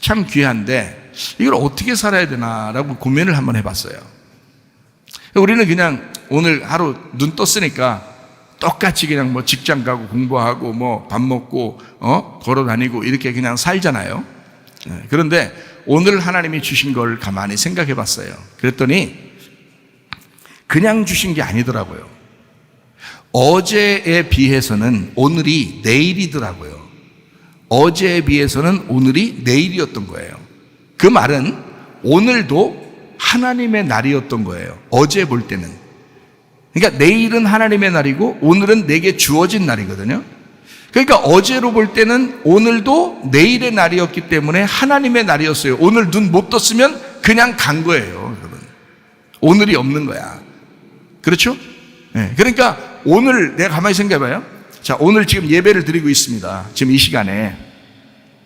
참 귀한데 이걸 어떻게 살아야 되나라고 고민을 한번 해봤어요. 우리는 그냥 오늘 하루 눈 떴으니까 똑같이 그냥 뭐 직장 가고 공부하고 뭐 밥 먹고 걸어 다니고 이렇게 그냥 살잖아요. 그런데 오늘 하나님이 주신 걸 가만히 생각해 봤어요. 그랬더니 그냥 주신 게 아니더라고요. 어제에 비해서는 오늘이 내일이더라고요. 어제에 비해서는 오늘이 내일이었던 거예요. 그 말은 오늘도 하나님의 날이었던 거예요. 어제 볼 때는. 그러니까 내일은 하나님의 날이고 오늘은 내게 주어진 날이거든요. 그러니까 어제로 볼 때는 오늘도 내일의 날이었기 때문에 하나님의 날이었어요. 오늘 눈 못 떴으면 그냥 간 거예요, 여러분. 오늘이 없는 거야. 그렇죠? 네. 그러니까 오늘 내가 가만히 생각해봐요. 자, 오늘 지금 예배를 드리고 있습니다. 지금 이 시간에.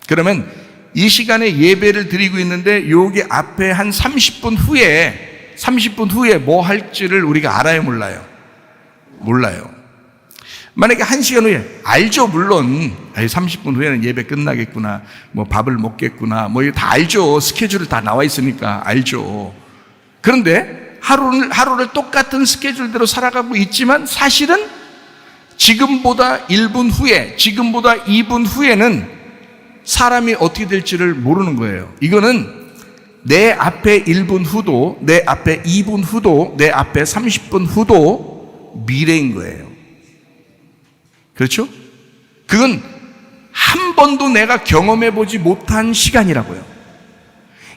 그러면 이 시간에 예배를 드리고 있는데 여기 앞에 한 30분 후에 뭐 할지를 우리가 알아요, 몰라요? 몰라요. 만약에 1시간 후에 알죠. 물론 30분 후에는 예배 끝나겠구나, 뭐 밥을 먹겠구나, 뭐 이거 다 알죠. 스케줄이 다 나와 있으니까 알죠. 그런데 하루를 똑같은 스케줄대로 살아가고 있지만 사실은 지금보다 1분 후에, 지금보다 2분 후에는 사람이 어떻게 될지를 모르는 거예요. 이거는 내 앞에 1분 후도, 내 앞에 2분 후도, 내 앞에 30분 후도 미래인 거예요. 그렇죠? 그건 한 번도 내가 경험해 보지 못한 시간이라고요.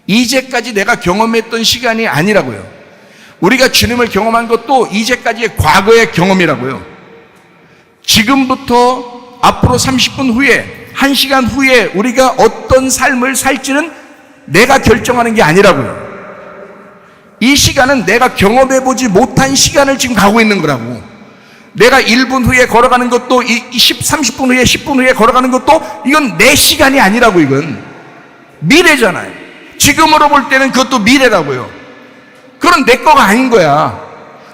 이제까지 내가 경험했던 시간이 아니라고요. 우리가 주님을 경험한 것도 이제까지의 과거의 경험이라고요. 지금부터 앞으로 30분 후에, 1시간 후에 우리가 어떤 삶을 살지는 내가 결정하는 게 아니라고요. 이 시간은 내가 경험해 보지 못한 시간을 지금 가고 있는 거라고. 내가 1분 후에 걸어가는 것도, 30분 후에, 10분 후에 걸어가는 것도 이건 내 시간이 아니라고. 이건 미래잖아요. 지금으로 볼 때는 그것도 미래라고요. 그건 내 거가 아닌 거야.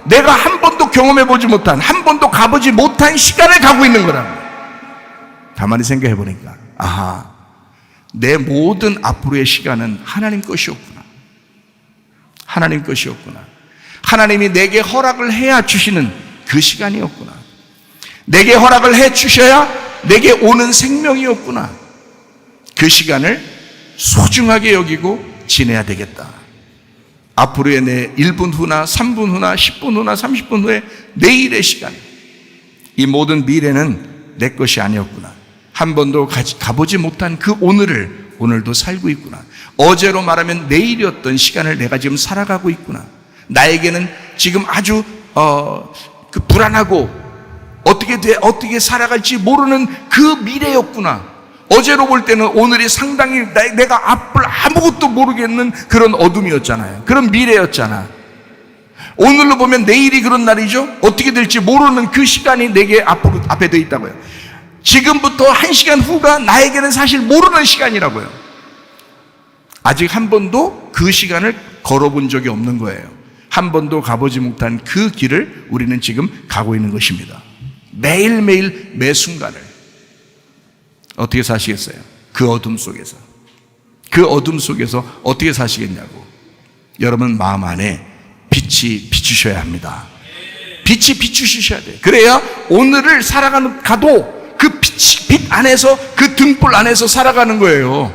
내가 한 번도 경험해 보지 못한, 한 번도 가보지 못한 시간을 가고 있는 거라고. 가만히 생각해 보니까, 아하, 내 모든 앞으로의 시간은 하나님 것이었구나. 하나님 것이었구나. 하나님이 내게 허락을 해야 주시는 그 시간이었구나. 내게 허락을 해 주셔야 내게 오는 생명이었구나. 그 시간을 소중하게 여기고 지내야 되겠다. 앞으로의 내 1분 후나 3분 후나 10분 후나 30분 후에 내일의 시간, 이 모든 미래는 내 것이 아니었구나. 한 번도 가보지 못한 그 오늘을 오늘도 살고 있구나. 어제로 말하면 내일이었던 시간을 내가 지금 살아가고 있구나. 나에게는 지금 아주 그 불안하고 어떻게 살아갈지 모르는 그 미래였구나. 어제로 볼 때는 오늘이 상당히 내가 앞을 아무것도 모르겠는 그런 어둠이었잖아요. 그런 미래였잖아. 오늘로 보면 내일이 그런 날이죠. 어떻게 될지 모르는 그 시간이 내게 앞에 돼 있다고요. 지금부터 1시간 후가 나에게는 사실 모르는 시간이라고요. 아직 한 번도 그 시간을 걸어본 적이 없는 거예요. 한 번도 가보지 못한 그 길을 우리는 지금 가고 있는 것입니다. 매일매일 매 순간을 어떻게 사시겠어요? 그 어둠 속에서. 그 어둠 속에서 어떻게 사시겠냐고. 여러분 마음 안에 빛이 비추셔야 합니다. 빛이 비추셔야 돼요. 그래야 오늘을 가도 그 빛 안에서, 그 등불 안에서 살아가는 거예요.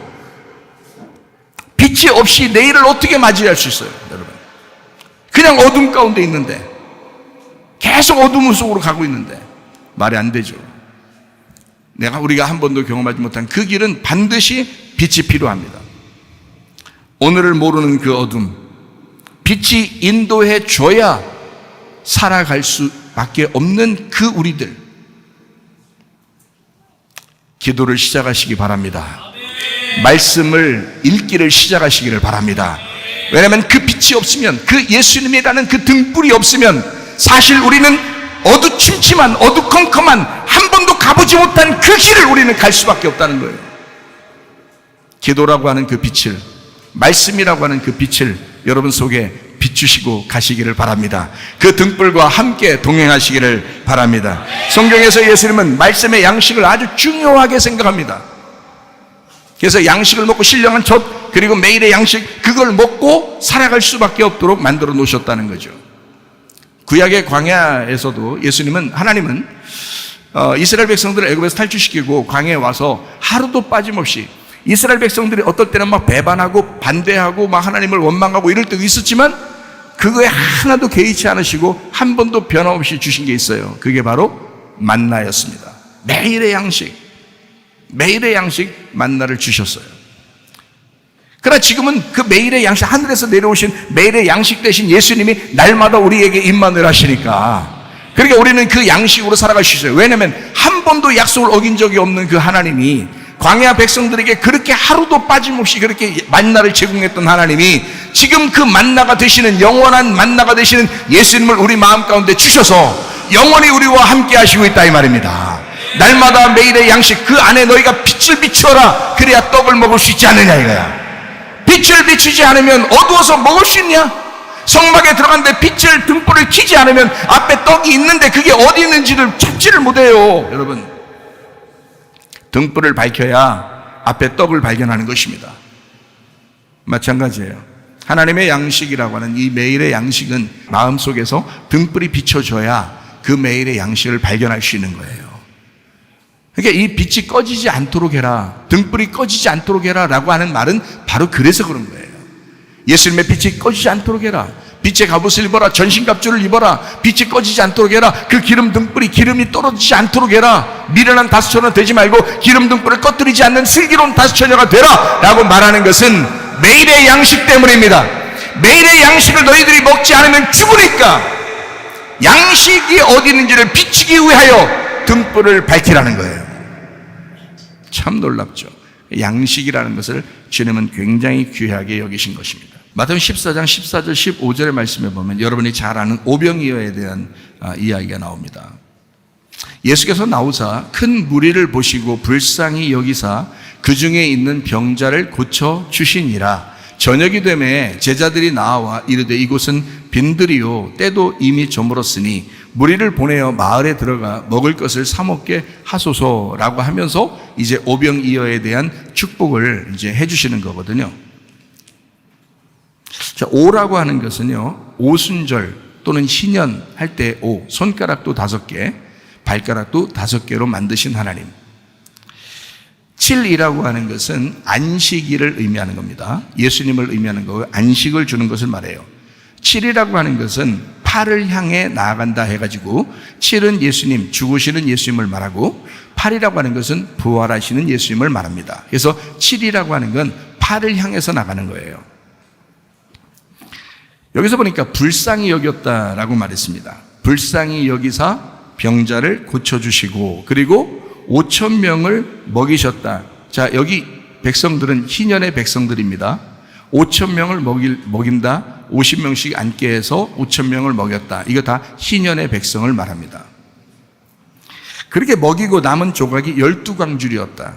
빛이 없이 내일을 어떻게 맞이할 수 있어요, 여러분? 그냥 어둠 가운데 있는데, 계속 어둠 속으로 가고 있는데 말이 안 되죠. 우리가 한 번도 경험하지 못한 그 길은 반드시 빛이 필요합니다. 오늘을 모르는 그 어둠, 빛이 인도해 줘야 살아갈 수밖에 없는 그 우리들, 기도를 시작하시기 바랍니다. 말씀을 읽기를 시작하시기를 바랍니다. 왜냐하면 그 빛이 없으면, 그 예수님이라는 그 등불이 없으면 사실 우리는 어두침침한, 어두컴컴한, 한 번도 가보지 못한 그 길을 우리는 갈 수밖에 없다는 거예요. 기도라고 하는 그 빛을, 말씀이라고 하는 그 빛을 여러분 속에 비추시고 가시기를 바랍니다. 그 등불과 함께 동행하시기를 바랍니다. 성경에서 예수님은 말씀의 양식을 아주 중요하게 생각합니다. 그래서 양식을 먹고 신령한 젖, 그리고 매일의 양식, 그걸 먹고 살아갈 수밖에 없도록 만들어 놓으셨다는 거죠. 구약의 광야에서도 하나님은 이스라엘 백성들을 애굽에서 탈출시키고 광야에 와서 하루도 빠짐없이, 이스라엘 백성들이 어떨 때는 막 배반하고 반대하고 막 하나님을 원망하고 이럴 때도 있었지만 그거에 하나도 개의치 않으시고 한 번도 변함없이 주신 게 있어요. 그게 바로 만나였습니다. 매일의 양식 만나를 주셨어요. 그러나 지금은 그 매일의 양식, 하늘에서 내려오신 매일의 양식 대신 예수님이 날마다 우리에게 임마누엘 하시니까, 그러니까 우리는 그 양식으로 살아갈 수 있어요. 왜냐하면 한 번도 약속을 어긴 적이 없는 그 하나님이, 광야 백성들에게 그렇게 하루도 빠짐없이 그렇게 만나를 제공했던 하나님이 지금 그 만나가 되시는, 영원한 만나가 되시는 예수님을 우리 마음 가운데 주셔서 영원히 우리와 함께 하시고 있다 이 말입니다. 날마다 매일의 양식, 그 안에 너희가 빛을 비추어라, 그래야 떡을 먹을 수 있지 않느냐 이거야. 빛을 비추지 않으면 어두워서 먹을 수 있냐? 성막에 들어갔는데 빛을, 등불을 켜지 않으면 앞에 떡이 있는데 그게 어디 있는지를 찾지를 못해요. 여러분, 등불을 밝혀야 앞에 떡을 발견하는 것입니다. 마찬가지예요. 하나님의 양식이라고 하는 이 매일의 양식은 마음속에서 등불이 비춰져야 그 매일의 양식을 발견할 수 있는 거예요. 그러니까 이 빛이 꺼지지 않도록 해라, 등불이 꺼지지 않도록 해라 라고 하는 말은 바로 그래서 그런 거예요. 예수님의 빛이 꺼지지 않도록 해라, 빛의 갑옷을 입어라, 전신갑주를 입어라, 빛이 꺼지지 않도록 해라, 그 기름 등불이 기름이 떨어지지 않도록 해라, 미련한 다수처녀 되지 말고 기름 등불을 꺼뜨리지 않는 슬기로운 다수처녀가 되라 라고 말하는 것은 매일의 양식 때문입니다. 매일의 양식을 너희들이 먹지 않으면 죽으니까 양식이 어디 있는지를 비추기 위하여 등불을 밝히라는 거예요. 참 놀랍죠. 양식이라는 것을 주님은 굉장히 귀하게 여기신 것입니다. 마태복음 14장 14절 15절의 말씀에 보면 여러분이 잘 아는 오병이어에 대한 이야기가 나옵니다. 예수께서 나오사 큰 무리를 보시고 불쌍히 여기사 그 중에 있는 병자를 고쳐 주시니라. 저녁이 되매 제자들이 나와 이르되 이곳은 빈들이요 때도 이미 저물었으니 무리를 보내어 마을에 들어가 먹을 것을 사 먹게 하소서라고 하면서 이제 오병이어에 대한 축복을 이제 해주시는 거거든요. 자, 오라고 하는 것은요, 오순절 또는 신년 할 때 오, 손가락도 5개, 발가락도 5개로 만드신 하나님. 7이라고 하는 것은 안식일을 의미하는 겁니다. 예수님을 의미하는 거고 안식을 주는 것을 말해요. 7이라고 하는 것은 8을 향해 나아간다 해가지고 7은 예수님, 죽으시는 예수님을 말하고 8이라고 하는 것은 부활하시는 예수님을 말합니다. 그래서 7이라고 하는 건 8을 향해서 나가는 거예요. 여기서 보니까 불쌍히 여겼다라고 말했습니다. 불쌍히 여기사 병자를 고쳐주시고 그리고 5,000명을 먹이셨다. 자, 여기 백성들은 희년의 백성들입니다. 5,000명을 먹인다. 50명씩 앉게 해서 5,000명을 먹였다. 이거 다 희년의 백성을 말합니다. 그렇게 먹이고 남은 조각이 12광줄이었다.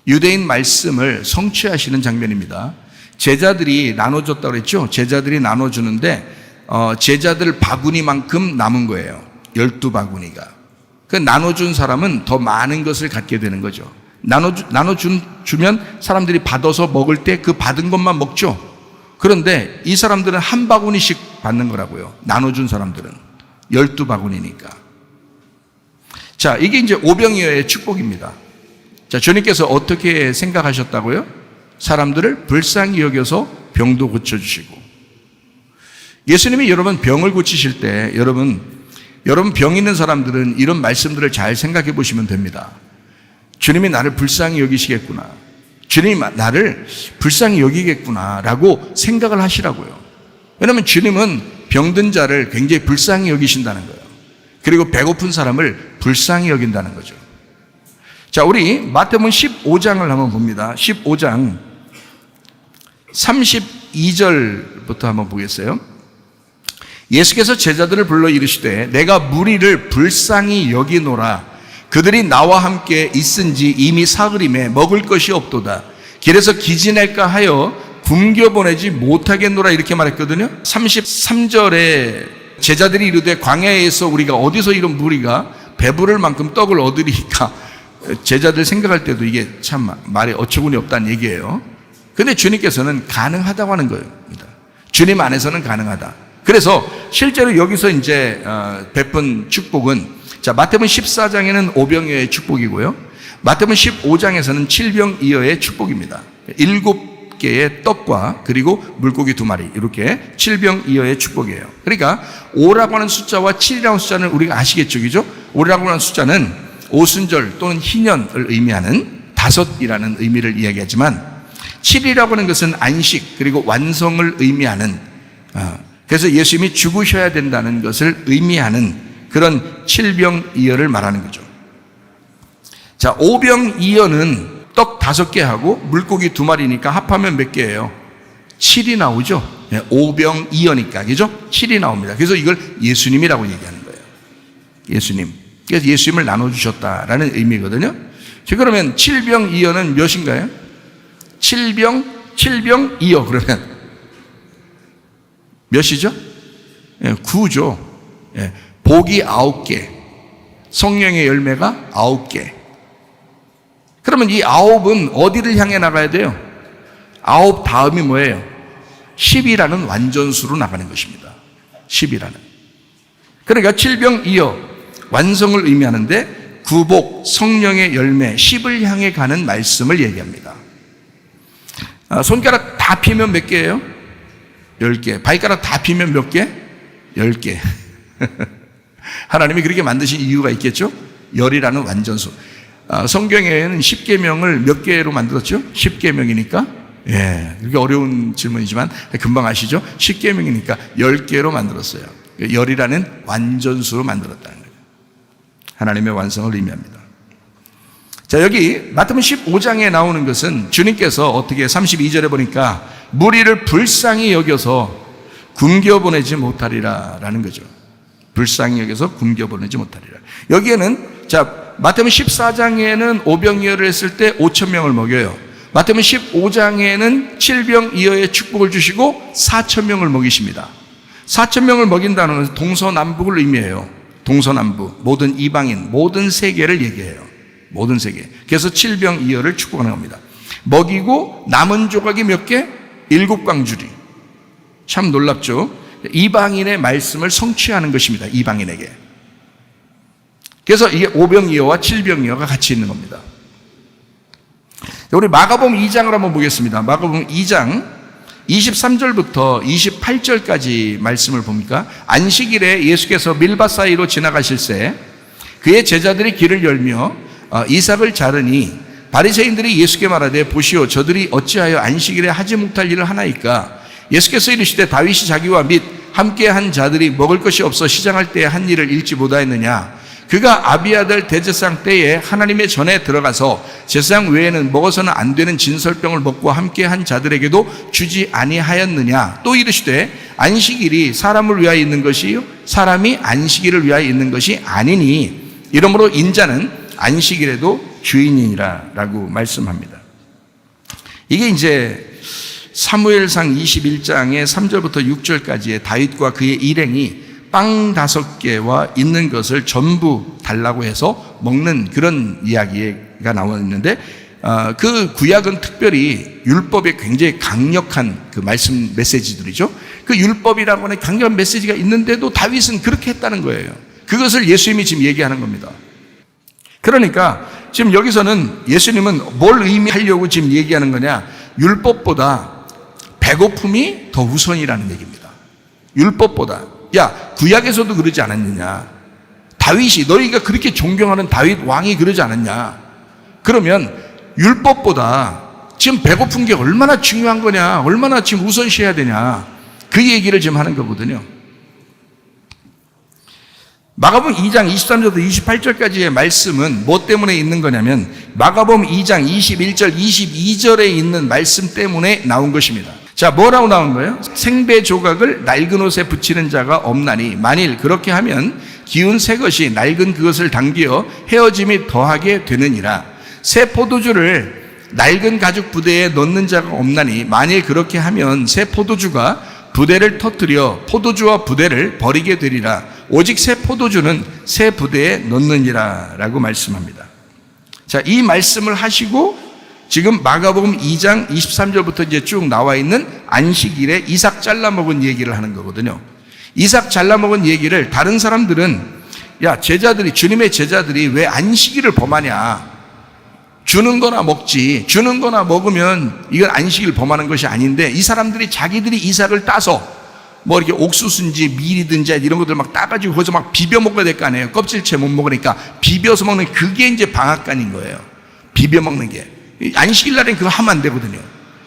유대인 말씀을 성취하시는 장면입니다. 제자들이 나눠줬다고 그랬죠. 제자들이 나눠주는데 제자들 바구니만큼 남은 거예요. 12바구니가. 그 나눠준 사람은 더 많은 것을 갖게 되는 거죠. 주면 사람들이 받아서 먹을 때 그 받은 것만 먹죠. 그런데 이 사람들은 한 바구니씩 받는 거라고요. 나눠준 사람들은 12바구니니까. 자, 이게 이제 오병이어의 축복입니다. 자, 주님께서 어떻게 생각하셨다고요? 사람들을 불쌍히 여겨서 병도 고쳐주시고. 예수님이 여러분 병을 고치실 때 여러분 병 있는 사람들은 이런 말씀들을 잘 생각해 보시면 됩니다. 주님이 나를 불쌍히 여기시겠구나, 주님이 나를 불쌍히 여기겠구나 라고 생각을 하시라고요. 왜냐하면 주님은 병든 자를 굉장히 불쌍히 여기신다는 거예요. 그리고 배고픈 사람을 불쌍히 여긴다는 거죠. 자, 우리 마태복음 15장을 한번 봅니다. 15장 32절부터 한번 보겠어요. 예수께서 제자들을 불러 이르시되 내가 무리를 불쌍히 여기노라. 그들이 나와 함께 있은지 이미 사흘임에 먹을 것이 없도다. 길에서 기진할까 하여 굶겨 보내지 못하겠노라 이렇게 말했거든요. 33절에 제자들이 이르되 광야에서 우리가 어디서 이런 무리가 배부를 만큼 떡을 얻으리까. 제자들 생각할 때도 이게 참 말에 어처구니 없다는 얘기예요. 근데 주님께서는 가능하다고 하는 겁니다. 주님 안에서는 가능하다. 그래서 실제로 여기서 이제 베푼 축복은, 자, 마태복음 14장에는 오병이어의 축복이고요. 마태복음 15장에서는 칠병이어의 축복입니다. 7개의 떡과 그리고 물고기 2마리, 이렇게 칠병이어의 축복이에요. 그러니까 5라고 하는 숫자와 7이라는 숫자는 우리가 아시겠죠, 그죠? 5라고 하는 숫자는 오순절 또는 희년을 의미하는 5이라는 의미를 이야기하지만 7이라고 하는 것은 안식 그리고 완성을 의미하는, 그래서 예수님이 죽으셔야 된다는 것을 의미하는 그런 칠병이어를 말하는 거죠. 자, 오병이어는 떡 5개 하고 물고기 2마리니까 합하면 몇 개예요? 7이 나오죠. 오병이어니까, 그죠? 7이 나옵니다. 그래서 이걸 예수님이라고 얘기하는 거예요. 예수님. 그래서 예수님을 나눠주셨다라는 의미거든요. 자, 그러면 칠병이어는 몇인가요? 7병이어 그러면 몇이죠? 9죠. 복이 9개, 성령의 열매가 9개. 그러면 이 9은 어디를 향해 나가야 돼요? 9 다음이 뭐예요? 10이라는 완전수로 나가는 것입니다. 10이라는. 그러니까 칠병이어 완성을 의미하는데 구복, 성령의 열매, 10을 향해 가는 말씀을 얘기합니다. 손가락 다 피면 몇 개예요? 10개. 발가락 다 피면 몇 개? 10개. 하나님이 그렇게 만드신 이유가 있겠죠? 열이라는 완전수. 성경에는 10계명을 몇 개로 만들었죠? 10계명이니까. 예, 그게 어려운 질문이지만 금방 아시죠? 10계명이니까 10개로 만들었어요. 열이라는 완전수로 만들었다는 거예요. 하나님의 완성을 의미합니다. 자, 여기 마태복음 15장에 나오는 것은 주님께서 어떻게 32절에 보니까 무리를 불쌍히 여겨서 굶겨보내지 못하리라라는 거죠. 불쌍히 여겨서 굶겨보내지 못하리라. 여기에는 자, 마태복음 14장에는 오병이어를 했을 때 5,000명을 먹여요. 마태복음 15장에는 7병이어의 축복을 주시고 4,000명을 먹이십니다. 4,000명을 먹인다는 것은 동서남북을 의미해요. 동서남북, 모든 이방인, 모든 세계를 얘기해요. 모든 세계. 그래서 7병이어를 축복하는 겁니다. 먹이고 남은 조각이 몇 개? 7광주리. 참 놀랍죠? 이방인의 말씀을 성취하는 것입니다. 이방인에게. 그래서 이게 5병이어와 7병이어가 같이 있는 겁니다. 우리 마가복음 2장을 한번 보겠습니다. 마가복음 2장 23절부터 28절까지 말씀을 보니까 안식일에 예수께서 밀밭 사이로 지나가실새 그의 제자들이 길을 열며 이삭을 자르니 바리새인들이 예수께 말하되 보시오 저들이 어찌하여 안식일에 하지 못할 일을 하나이까. 예수께서 이르시되 다윗이 자기와 및 함께한 자들이 먹을 것이 없어 시장할 때에 한 일을 잃지 못하였느냐. 그가 아비아들 대제사장 때에 하나님의 전에 들어가서 제사장 외에는 먹어서는 안 되는 진설병을 먹고 함께한 자들에게도 주지 아니하였느냐. 또 이르시되 안식일이 사람을 위하여 있는 것이요 사람이 안식일을 위하여 있는 것이 아니니 이러므로 인자는 안식일에도 주인이니라 라고 말씀합니다. 이게 이제 사무엘상 21장의 3절부터 6절까지의 다윗과 그의 일행이 빵 5개와 있는 것을 전부 달라고 해서 먹는 그런 이야기가 나와 있는데 그 구약은 특별히 율법에 굉장히 강력한 그 말씀 메시지들이죠. 그 율법이라고 하는 강력한 메시지가 있는데도 다윗은 그렇게 했다는 거예요. 그것을 예수님이 지금 얘기하는 겁니다. 그러니까 지금 여기서는 예수님은 뭘 의미하려고 지금 얘기하는 거냐. 율법보다 배고픔이 더 우선이라는 얘기입니다. 율법보다. 야, 구약에서도 그러지 않았느냐. 다윗이 너희가 그렇게 존경하는 다윗 왕이 그러지 않았냐. 그러면 율법보다 지금 배고픈 게 얼마나 중요한 거냐. 얼마나 지금 우선시해야 되냐. 그 얘기를 지금 하는 거거든요. 마가복음 2장 23절부터 28절까지의 말씀은 뭐 때문에 있는 거냐면 마가복음 2장 21절 22절에 있는 말씀 때문에 나온 것입니다. 자, 뭐라고 나온 거예요? 생배 조각을 낡은 옷에 붙이는 자가 없나니 만일 그렇게 하면 기운 새 것이 낡은 그것을 당겨 헤어짐이 더하게 되느니라. 새 포도주를 낡은 가죽 부대에 넣는 자가 없나니 만일 그렇게 하면 새 포도주가 부대를 터뜨려 포도주와 부대를 버리게 되리라. 오직 새 포도주는 새 부대에 넣느니라 라고 말씀합니다. 자, 이 말씀을 하시고 지금 마가복음 2장 23절부터 이제 쭉 나와 있는 안식일에 이삭 잘라 먹은 얘기를 하는 거거든요. 이삭 잘라 먹은 얘기를 다른 사람들은 야, 제자들이, 주님의 제자들이 왜 안식일을 범하냐. 주는 거나 먹지. 주는 거나 먹으면 이건 안식일 범하는 것이 아닌데 이 사람들이 자기들이 이삭을 따서 뭐 이렇게 옥수수인지 밀이든지 이런 것들 막 따가지고 거기서 막 비벼 먹어야 될 거 아니에요. 껍질채 못 먹으니까 비벼서 먹는 그게 이제 방앗간인 거예요. 비벼 먹는 게. 안식일 날엔 그거 하면 안 되거든요.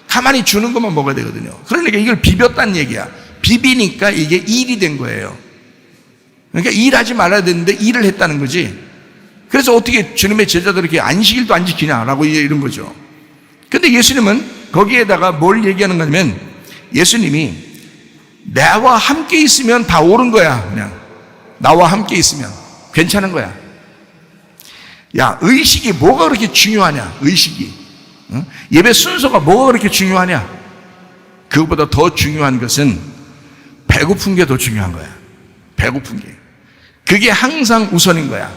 가만히 주는 것만 먹어야 되거든요. 그러니까 이걸 비볐다는 얘기야. 비비니까 이게 일이 된 거예요. 그러니까 일하지 말아야 되는데 일을 했다는 거지. 그래서 어떻게 주님의 제자들이 이렇게 안식일도 안 지키냐라고 이런 거죠. 근데 예수님은 거기에다가 뭘 얘기하는 거냐면 예수님이 나와 함께 있으면 다 옳은 거야. 그냥 나와 함께 있으면 괜찮은 거야. 야, 의식이 뭐가 그렇게 중요하냐. 의식이. 예배 순서가 뭐가 그렇게 중요하냐. 그것보다 더 중요한 것은 배고픈 게 더 중요한 거야. 배고픈 게. 그게 항상 우선인 거야.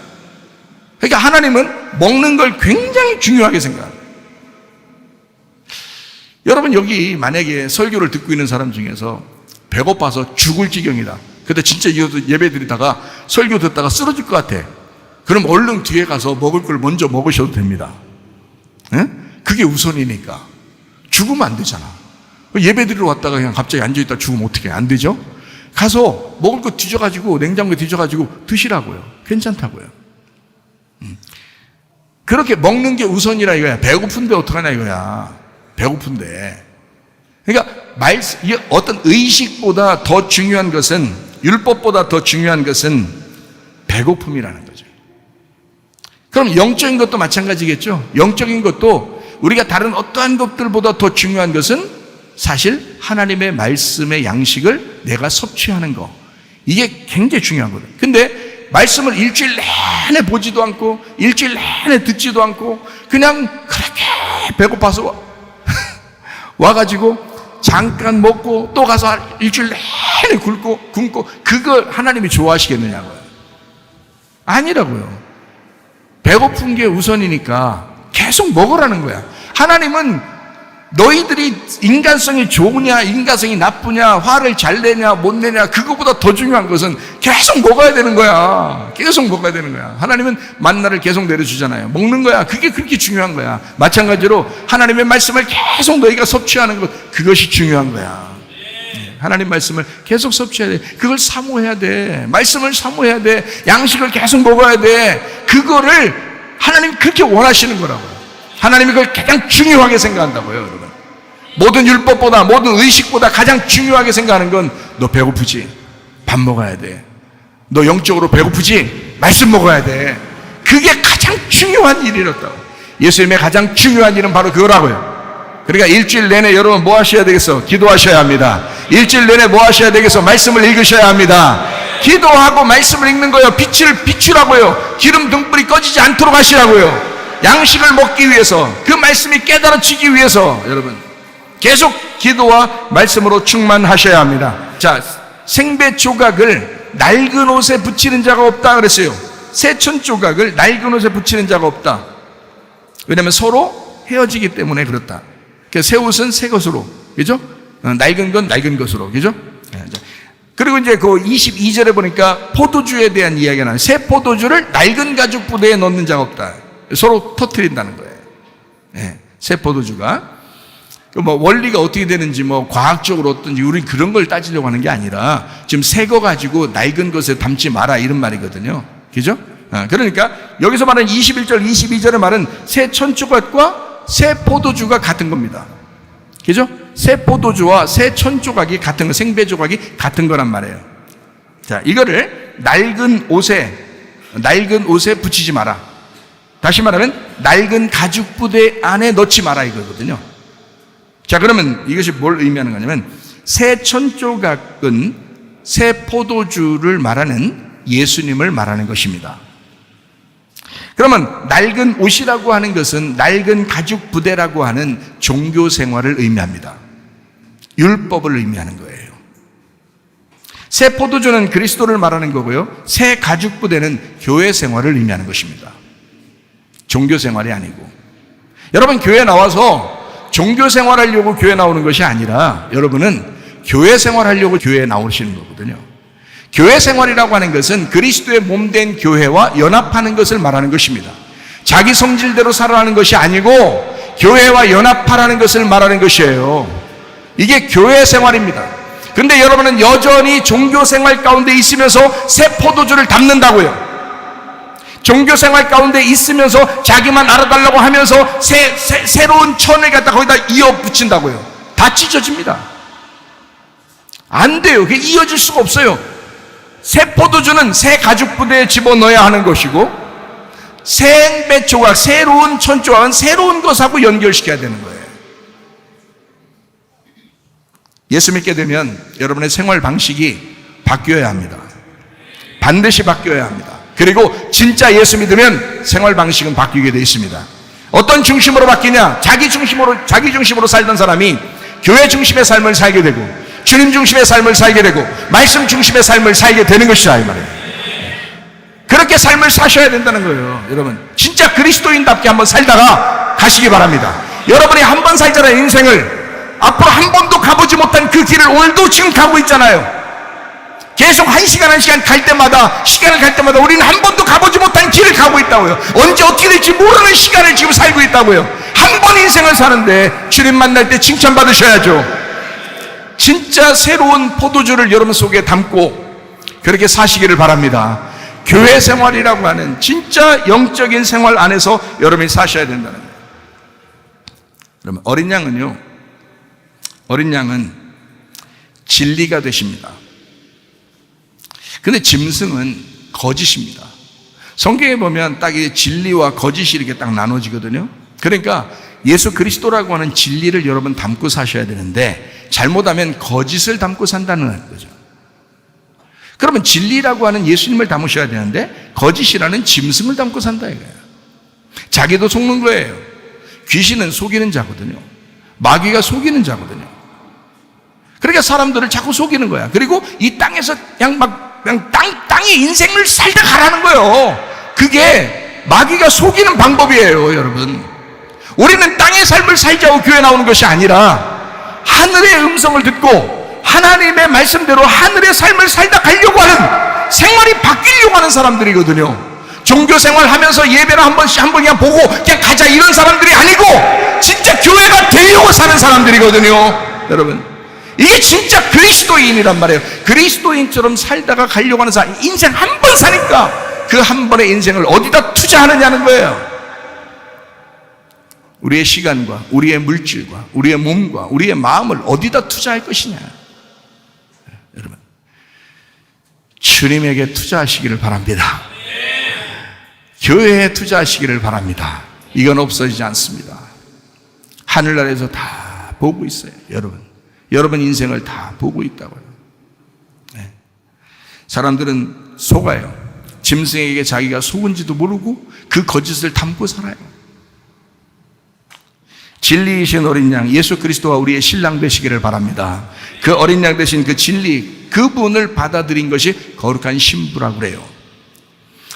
그러니까 하나님은 먹는 걸 굉장히 중요하게 생각합니다. 여러분, 여기 만약에 설교를 듣고 있는 사람 중에서 배고파서 죽을 지경이다. 근데 진짜 예배 드리다가 설교 듣다가 쓰러질 것 같아. 그럼 얼른 뒤에 가서 먹을 걸 먼저 먹으셔도 됩니다. 예? 그게 우선이니까. 죽으면 안 되잖아. 예배 드리러 왔다가 그냥 갑자기 앉아있다 죽으면 어떻게 안 되죠? 가서 먹을 거 뒤져가지고 냉장고에 뒤져가지고 드시라고요. 괜찮다고요. 그렇게 먹는 게 우선이라 이거야. 배고픈데 어떡하냐 이거야. 배고픈데. 그러니까 이게 어떤 의식보다 더 중요한 것은, 율법보다 더 중요한 것은 배고픔이라는 거죠. 그럼 영적인 것도 마찬가지겠죠. 영적인 것도 우리가 다른 어떠한 것들보다 더 중요한 것은 사실 하나님의 말씀의 양식을 내가 섭취하는 거. 이게 굉장히 중요한 거예요. 근데 말씀을 일주일 내내 보지도 않고 일주일 내내 듣지도 않고 그냥 그렇게 배고파서 와가지고 잠깐 먹고 또 가서 일주일 내내 굶고 그걸 하나님이 좋아하시겠느냐고요. 아니라고요. 배고픈 게 우선이니까 계속 먹으라는 거야. 하나님은 너희들이 인간성이 좋으냐 인간성이 나쁘냐 화를 잘 내냐 못 내냐 그거보다 더 중요한 것은 계속 먹어야 되는 거야. 계속 먹어야 되는 거야. 하나님은 만나를 계속 내려주잖아요. 먹는 거야. 그게 그렇게 중요한 거야. 마찬가지로 하나님의 말씀을 계속 너희가 섭취하는 것, 그것이 중요한 거야. 하나님 말씀을 계속 섭취해야 돼. 그걸 사모해야 돼. 말씀을 사모해야 돼. 양식을 계속 먹어야 돼. 그거를 하나님이 그렇게 원하시는 거라고요. 하나님이 그걸 가장 중요하게 생각한다고요, 여러분. 모든 율법보다, 모든 의식보다 가장 중요하게 생각하는 건 너 배고프지? 밥 먹어야 돼. 너 영적으로 배고프지? 말씀 먹어야 돼. 그게 가장 중요한 일이었다고. 예수님의 가장 중요한 일은 바로 그거라고요. 그러니까 일주일 내내 여러분 뭐 하셔야 되겠어? 기도하셔야 합니다. 일주일 내내 뭐 하셔야 되겠어? 말씀을 읽으셔야 합니다. 기도하고 말씀을 읽는 거예요. 빛을 비추라고요. 기름 등불이 꺼지지 않도록 하시라고요. 양식을 먹기 위해서, 그 말씀이 깨달아지기 위해서 여러분 계속 기도와 말씀으로 충만하셔야 합니다. 자, 생배 조각을 낡은 옷에 붙이는 자가 없다 그랬어요. 새천 조각을 낡은 옷에 붙이는 자가 없다. 왜냐하면 서로 헤어지기 때문에 그렇다. 새 옷은 새 것으로, 그죠? 낡은 건 낡은 것으로, 그죠? 그리고 이제 그 22절에 보니까 포도주에 대한 이야기가 나와요. 새 포도주를 낡은 가죽 부대에 넣는 자가 없다. 서로 터뜨린다는 거예요. 네, 새 포도주가 뭐 원리가 어떻게 되는지 뭐 과학적으로 어떤지 우리 그런 걸 따지려고 하는 게 아니라 지금 새 거 가지고 낡은 것에 담지 마라 이런 말이거든요. 그죠? 그러니까 여기서 말하는 21절 22절의 말은 새 천조각과 새 포도주가 같은 겁니다. 그죠? 새 포도주와 새 천조각이 같은 거, 생배조각이 같은 거란 말이에요. 자, 이거를 낡은 옷에 붙이지 마라. 다시 말하면 낡은 가죽 부대 안에 넣지 마라 이거거든요. 자, 그러면 이것이 뭘 의미하는 거냐면 새 천조각은 새 포도주를 말하는 예수님을 말하는 것입니다. 그러면 낡은 옷이라고 하는 것은 낡은 가죽 부대라고 하는 종교 생활을 의미합니다. 율법을 의미하는 거예요. 새 포도주는 그리스도를 말하는 거고요. 새 가죽 부대는 교회 생활을 의미하는 것입니다. 종교 생활이 아니고. 여러분 교회 나와서 종교 생활하려고 교회 나오는 것이 아니라 여러분은 교회 생활하려고 교회에 나오시는 거거든요. 교회 생활이라고 하는 것은 그리스도의 몸된 교회와 연합하는 것을 말하는 것입니다. 자기 성질대로 살아가는 것이 아니고 교회와 연합하라는 것을 말하는 것이에요. 이게 교회 생활입니다. 그런데 여러분은 여전히 종교 생활 가운데 있으면서 새 포도주를 담는다고요. 종교 생활 가운데 있으면서 자기만 알아달라고 하면서 새로운 천을 갖다 거기다 이어 붙인다고요. 다 찢어집니다. 안 돼요. 그게 이어질 수가 없어요. 새 포도주는 새 가죽 부대에 집어넣어야 하는 것이고 새 조각, 새로운 천조각은 새로운 것하고 연결시켜야 되는 거예요. 예수 믿게 되면 여러분의 생활 방식이 바뀌어야 합니다. 반드시 바뀌어야 합니다. 그리고 진짜 예수 믿으면 생활 방식은 바뀌게 되어 있습니다. 어떤 중심으로 바뀌냐? 자기 중심으로 살던 사람이 교회 중심의 삶을 살게 되고 주님 중심의 삶을 살게 되고 말씀 중심의 삶을 살게 되는 것이다 이 말이에요. 그렇게 삶을 사셔야 된다는 거예요. 여러분 진짜 그리스도인답게 한번 살다가 가시기 바랍니다. 여러분이 한번 살잖아요. 인생을 앞으로 한 번도 가보지 못한 그 길을 오늘도 지금 가고 있잖아요. 계속 한 시간 갈 때마다 시간을 갈 때마다 우리는 한 번도 가보지 못한 길을 있다고요. 언제 어떻게 될지 모르는 시간을 지금 살고 있다고요. 한 번 인생을 사는데 주님 만날 때 칭찬받으셔야죠. 진짜 새로운 포도주를 여러분 속에 담고 그렇게 사시기를 바랍니다. 교회 생활이라고 하는 진짜 영적인 생활 안에서 여러분이 사셔야 된다는 거예요. 그러면 어린 양은 진리가 되십니다. 근데 짐승은 거짓입니다. 성경에 보면 딱 이 진리와 거짓이 이렇게 딱 나눠지거든요. 그러니까 예수 그리스도라고 하는 진리를 여러분 담고 사셔야 되는데 잘못하면 거짓을 담고 산다는 거죠. 그러면 진리라고 하는 예수님을 담으셔야 되는데 거짓이라는 짐승을 담고 산다 이거예요. 자기도 속는 거예요. 귀신은 속이는 자거든요. 마귀가 속이는 자거든요. 그러니까 사람들을 자꾸 속이는 거야. 그리고 이 땅에서 그냥 땅의 인생을 살다 가라는 거예요. 그게 마귀가 속이는 방법이에요, 여러분. 우리는 땅의 삶을 살자고 교회 나오는 것이 아니라 하늘의 음성을 듣고 하나님의 말씀대로 하늘의 삶을 살다 가려고 하는, 생활이 바뀌려고 하는 사람들이거든요. 종교 생활 하면서 예배를 한 번 그냥 보고 그냥 가자 이런 사람들이 아니고 진짜 교회가 되려고 사는 사람들이거든요. 여러분, 이게 진짜 그리스도인이란 말이에요. 그리스도인처럼 살다가 가려고 하는 사람, 인생 한 번 사니까 그 한 번의 인생을 어디다 투자하느냐는 거예요. 우리의 시간과 우리의 물질과 우리의 몸과 우리의 마음을 어디다 투자할 것이냐. 여러분, 주님에게 투자하시기를 바랍니다. 교회에 투자하시기를 바랍니다. 이건 없어지지 않습니다. 하늘나라에서 다 보고 있어요. 여러분 인생을 다 보고 있다고요. 네. 사람들은 속아요. 짐승에게 자기가 속은지도 모르고 그 거짓을 담고 살아요. 진리이신 어린 양 예수 그리스도가 우리의 신랑 되시기를 바랍니다. 그 어린 양 되신 그 진리, 그분을 받아들인 것이 거룩한 신부라고 그래요.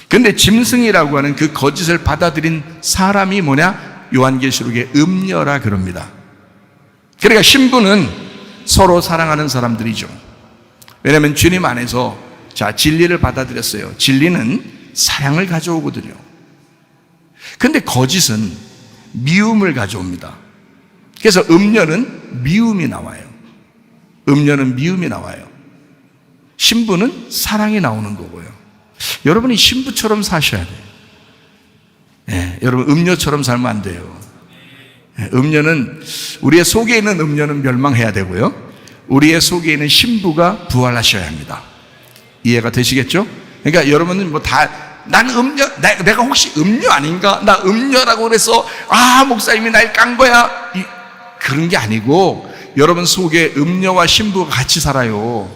근데 짐승이라고 하는 그 거짓을 받아들인 사람이 뭐냐? 요한계시록에 음녀라 그럽니다. 그러니까 신부는 서로 사랑하는 사람들이죠. 왜냐하면 주님 안에서 진리를 받아들였어요. 진리는 사랑을 가져오거든요. 근데 거짓은 미움을 가져옵니다. 그래서 음녀는 미움이 나와요. 신부는 사랑이 나오는 거고요. 여러분이 신부처럼 사셔야 돼요. 네, 여러분 음녀처럼 살면 안 돼요. 음녀는, 우리의 속에 있는 음녀는 멸망해야 되고요, 우리의 속에 있는 신부가 부활하셔야 합니다. 이해가 되시겠죠? 그러니까 여러분은 난 음녀, 내가 혹시 음녀 아닌가? 나 음녀라고 그래서 목사님이 날 깐 거야, 그런 게 아니고 여러분 속에 음녀와 신부가 같이 살아요.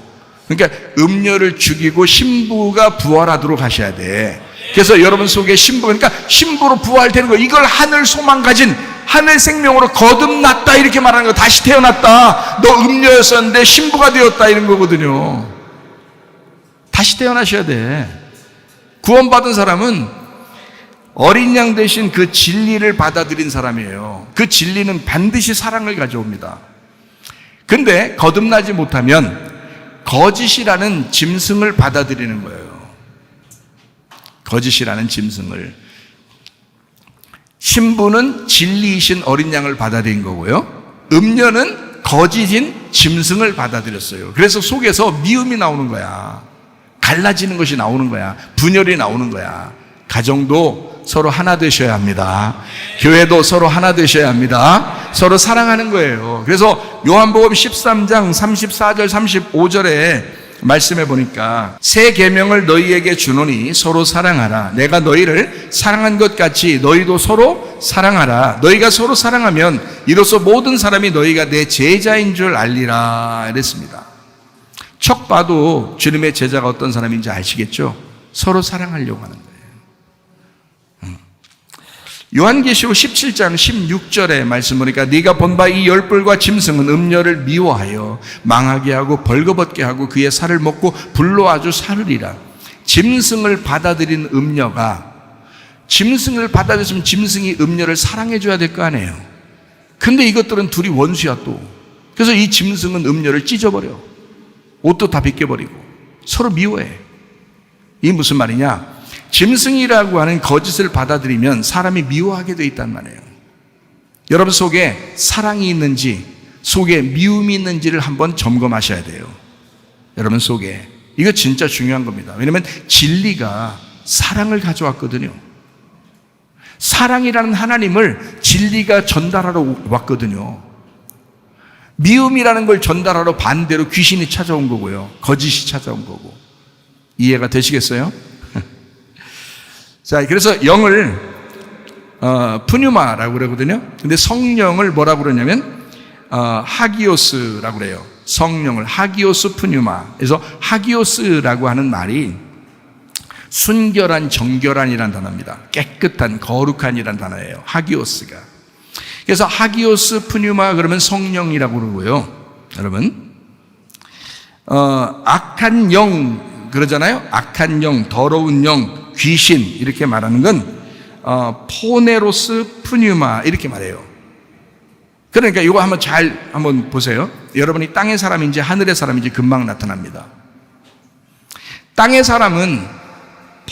그러니까 음녀를 죽이고 신부가 부활하도록 하셔야 돼. 그래서 여러분 속에 그러니까 신부로 부활되는 거, 이걸 하늘 소망 가진, 하늘 생명으로 거듭났다 이렇게 말하는 거. 다시 태어났다, 너 음녀였었는데 신부가 되었다 이런 거거든요. 다시 태어나셔야 돼. 구원받은 사람은 어린 양 대신 그 진리를 받아들인 사람이에요. 그 진리는 반드시 사랑을 가져옵니다. 근데 거듭나지 못하면 거짓이라는 짐승을 받아들이는 거예요. 거짓이라는 짐승을. 신부는 진리이신 어린 양을 받아들인 거고요, 음녀는 거짓인 짐승을 받아들였어요. 그래서 속에서 미움이 나오는 거야. 갈라지는 것이 나오는 거야. 분열이 나오는 거야. 가정도 서로 하나 되셔야 합니다. 교회도 서로 하나 되셔야 합니다. 서로 사랑하는 거예요. 그래서 요한복음 13장 34절 35절에 말씀해 보니까 새 계명을 너희에게 주노니 서로 사랑하라. 내가 너희를 사랑한 것 같이 너희도 서로 사랑하라. 너희가 서로 사랑하면 이로써 모든 사람이 너희가 내 제자인 줄 알리라 이랬습니다. 척 봐도 주님의 제자가 어떤 사람인지 아시겠죠? 서로 사랑하려고 하는 거예요. 요한계시록 17장 16절에 말씀 보니까 네가 본 바 이 열불과 짐승은 음녀를 미워하여 망하게 하고 벌거벗게 하고 그의 살을 먹고 불로 아주 사르리라. 짐승을 받아들인 음녀가, 짐승을 받아들였으면 짐승이 음녀를 사랑해 줘야 될 거 아니에요. 근데 이것들은 둘이 원수야 또. 그래서 이 짐승은 음녀를 찢어버려. 옷도 다 벗겨버리고 서로 미워해. 이게 무슨 말이냐? 짐승이라고 하는 거짓을 받아들이면 사람이 미워하게 돼 있단 말이에요. 여러분 속에 사랑이 있는지, 속에 미움이 있는지를 한번 점검하셔야 돼요. 여러분 속에. 이거 진짜 중요한 겁니다. 왜냐하면 진리가 사랑을 가져왔거든요. 사랑이라는 하나님을 진리가 전달하러 왔거든요. 미움이라는 걸 전달하러 반대로 귀신이 찾아온 거고요. 거짓이 찾아온 거고. 이해가 되시겠어요? 자, 그래서 영을 푸뉴마라고 그러거든요. 근데 성령을 뭐라고 그러냐면 하기오스라고 그래요. 성령을 하기오스 푸뉴마. 그래서 하기오스라고 하는 말이 순결한, 정결한이라는 단어입니다. 깨끗한, 거룩한이라는 단어예요. 하기오스가. 그래서 하기오스 푸뉴마 그러면 성령이라고 그러고요. 여러분, 악한 영 그러잖아요. 악한 영, 더러운 영, 귀신 이렇게 말하는 건 포네로스 푸뉴마 이렇게 말해요. 그러니까 이거 한번 보세요. 여러분이 땅의 사람인지 하늘의 사람인지 금방 나타납니다. 땅의 사람은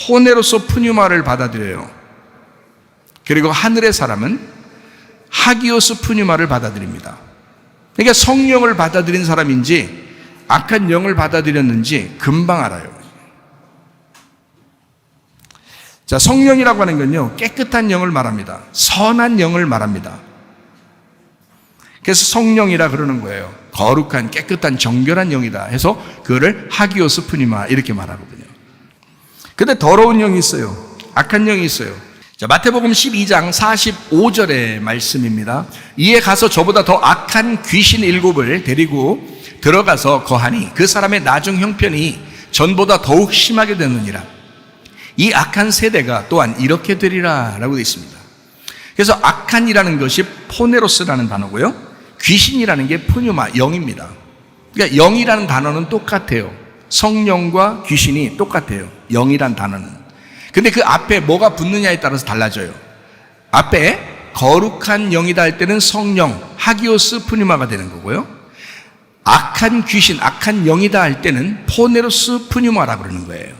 포네로스 푸뉴마를 받아들여요. 그리고 하늘의 사람은 하기오스 푸뉴마를 받아들입니다. 그러니까 성령을 받아들인 사람인지 악한 영을 받아들였는지 금방 알아요. 자, 성령이라고 하는 건요, 깨끗한 영을 말합니다. 선한 영을 말합니다. 그래서 성령이라 그러는 거예요. 거룩한, 깨끗한, 정결한 영이다 해서 그거를 하기오스 푸니마 이렇게 말하거든요. 근데 더러운 영이 있어요. 악한 영이 있어요. 자, 마태복음 12장 45절의 말씀입니다. 이에 가서 저보다 더 악한 귀신 7을 데리고 들어가서 거하니 그 사람의 나중 형편이 전보다 더욱 심하게 되느니라. 이 악한 세대가 또한 이렇게 되리라 라고 되어 있습니다. 그래서 악한이라는 것이 포네로스라는 단어고요, 귀신이라는 게 푸뉴마, 영입니다. 그러니까 영이라는 단어는 똑같아요. 성령과 귀신이 똑같아요. 영이란 단어는. 근데 그 앞에 뭐가 붙느냐에 따라서 달라져요. 앞에 거룩한 영이다 할 때는 성령, 하기오스 푸뉴마가 되는 거고요, 악한 귀신, 악한 영이다 할 때는 포네로스 푸뉴마라고 그러는 거예요.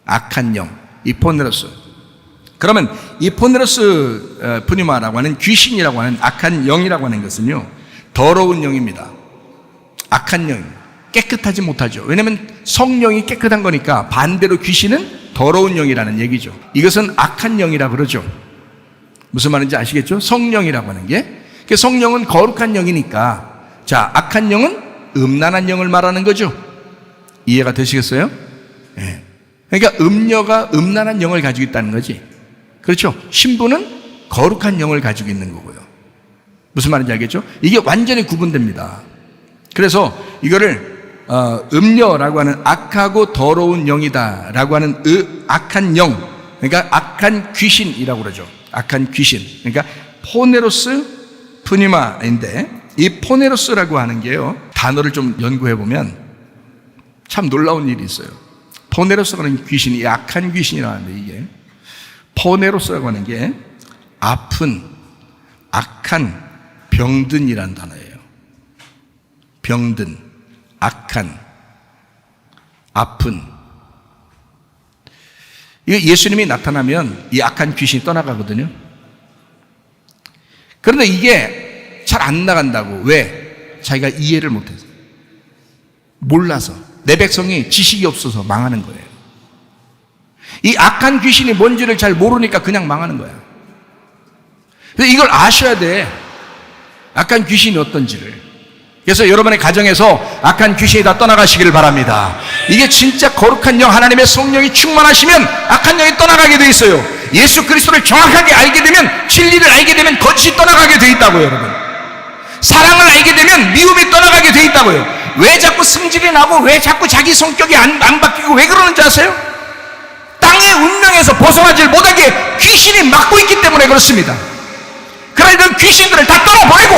악한 영, 이 포네로스. 그러면 이 포네로스 푸뉴마라고 하는 귀신이라고 하는 악한 영이라고 하는 것은요, 더러운 영입니다. 악한 영, 깨끗하지 못하죠. 왜냐하면 성령이 깨끗한 거니까 반대로 귀신은 더러운 영이라는 얘기죠. 이것은 악한 영이라 그러죠. 무슨 말인지 아시겠죠? 성령이라고 하는 게, 성령은 거룩한 영이니까, 자, 악한 영은 음란한 영을 말하는 거죠. 이해가 되시겠어요? 네. 그러니까 음녀가 음란한 영을 가지고 있다는 거지. 그렇죠? 신부는 거룩한 영을 가지고 있는 거고요. 무슨 말인지 알겠죠? 이게 완전히 구분됩니다. 그래서 이거를 음녀라고 하는 악하고 더러운 영이다 라고 하는 악한 영, 그러니까 악한 귀신이라고 그러죠. 악한 귀신. 그러니까 포네로스 푸니마인데, 이 포네로스라고 하는 게요, 단어를 좀 연구해 보면 참 놀라운 일이 있어요. 포네로스라고 하는 귀신이 악한 귀신이라는데, 이게 포네로스라고 하는 게 아픈, 악한, 병든이라는 단어예요. 병든, 악한, 아픈. 이거 예수님이 나타나면 이 악한 귀신이 떠나가거든요. 그런데 이게 잘 안 나간다고. 왜? 자기가 이해를 못해서, 몰라서, 내 백성이 지식이 없어서 망하는 거예요. 이 악한 귀신이 뭔지를 잘 모르니까 그냥 망하는 거야. 그래서 이걸 아셔야 돼. 악한 귀신이 어떤지를. 그래서 여러분의 가정에서 악한 귀신이 다 떠나가시기를 바랍니다. 이게 진짜 거룩한 영, 하나님의 성령이 충만하시면 악한 영이 떠나가게 돼 있어요. 예수 그리스도를 정확하게 알게 되면, 진리를 알게 되면 거짓이 떠나가게 돼 있다고요. 여러분, 사랑을 알게 되면 미움이 떠나가게 돼 있다고요. 왜 자꾸 승질이 나고 왜 자꾸 자기 성격이 안 바뀌고 왜 그러는지 아세요? 땅의 운명에서 벗어나질 못하게 귀신이 막고 있기 때문에 그렇습니다. 그러나 이런 귀신들을 다 떨어버리고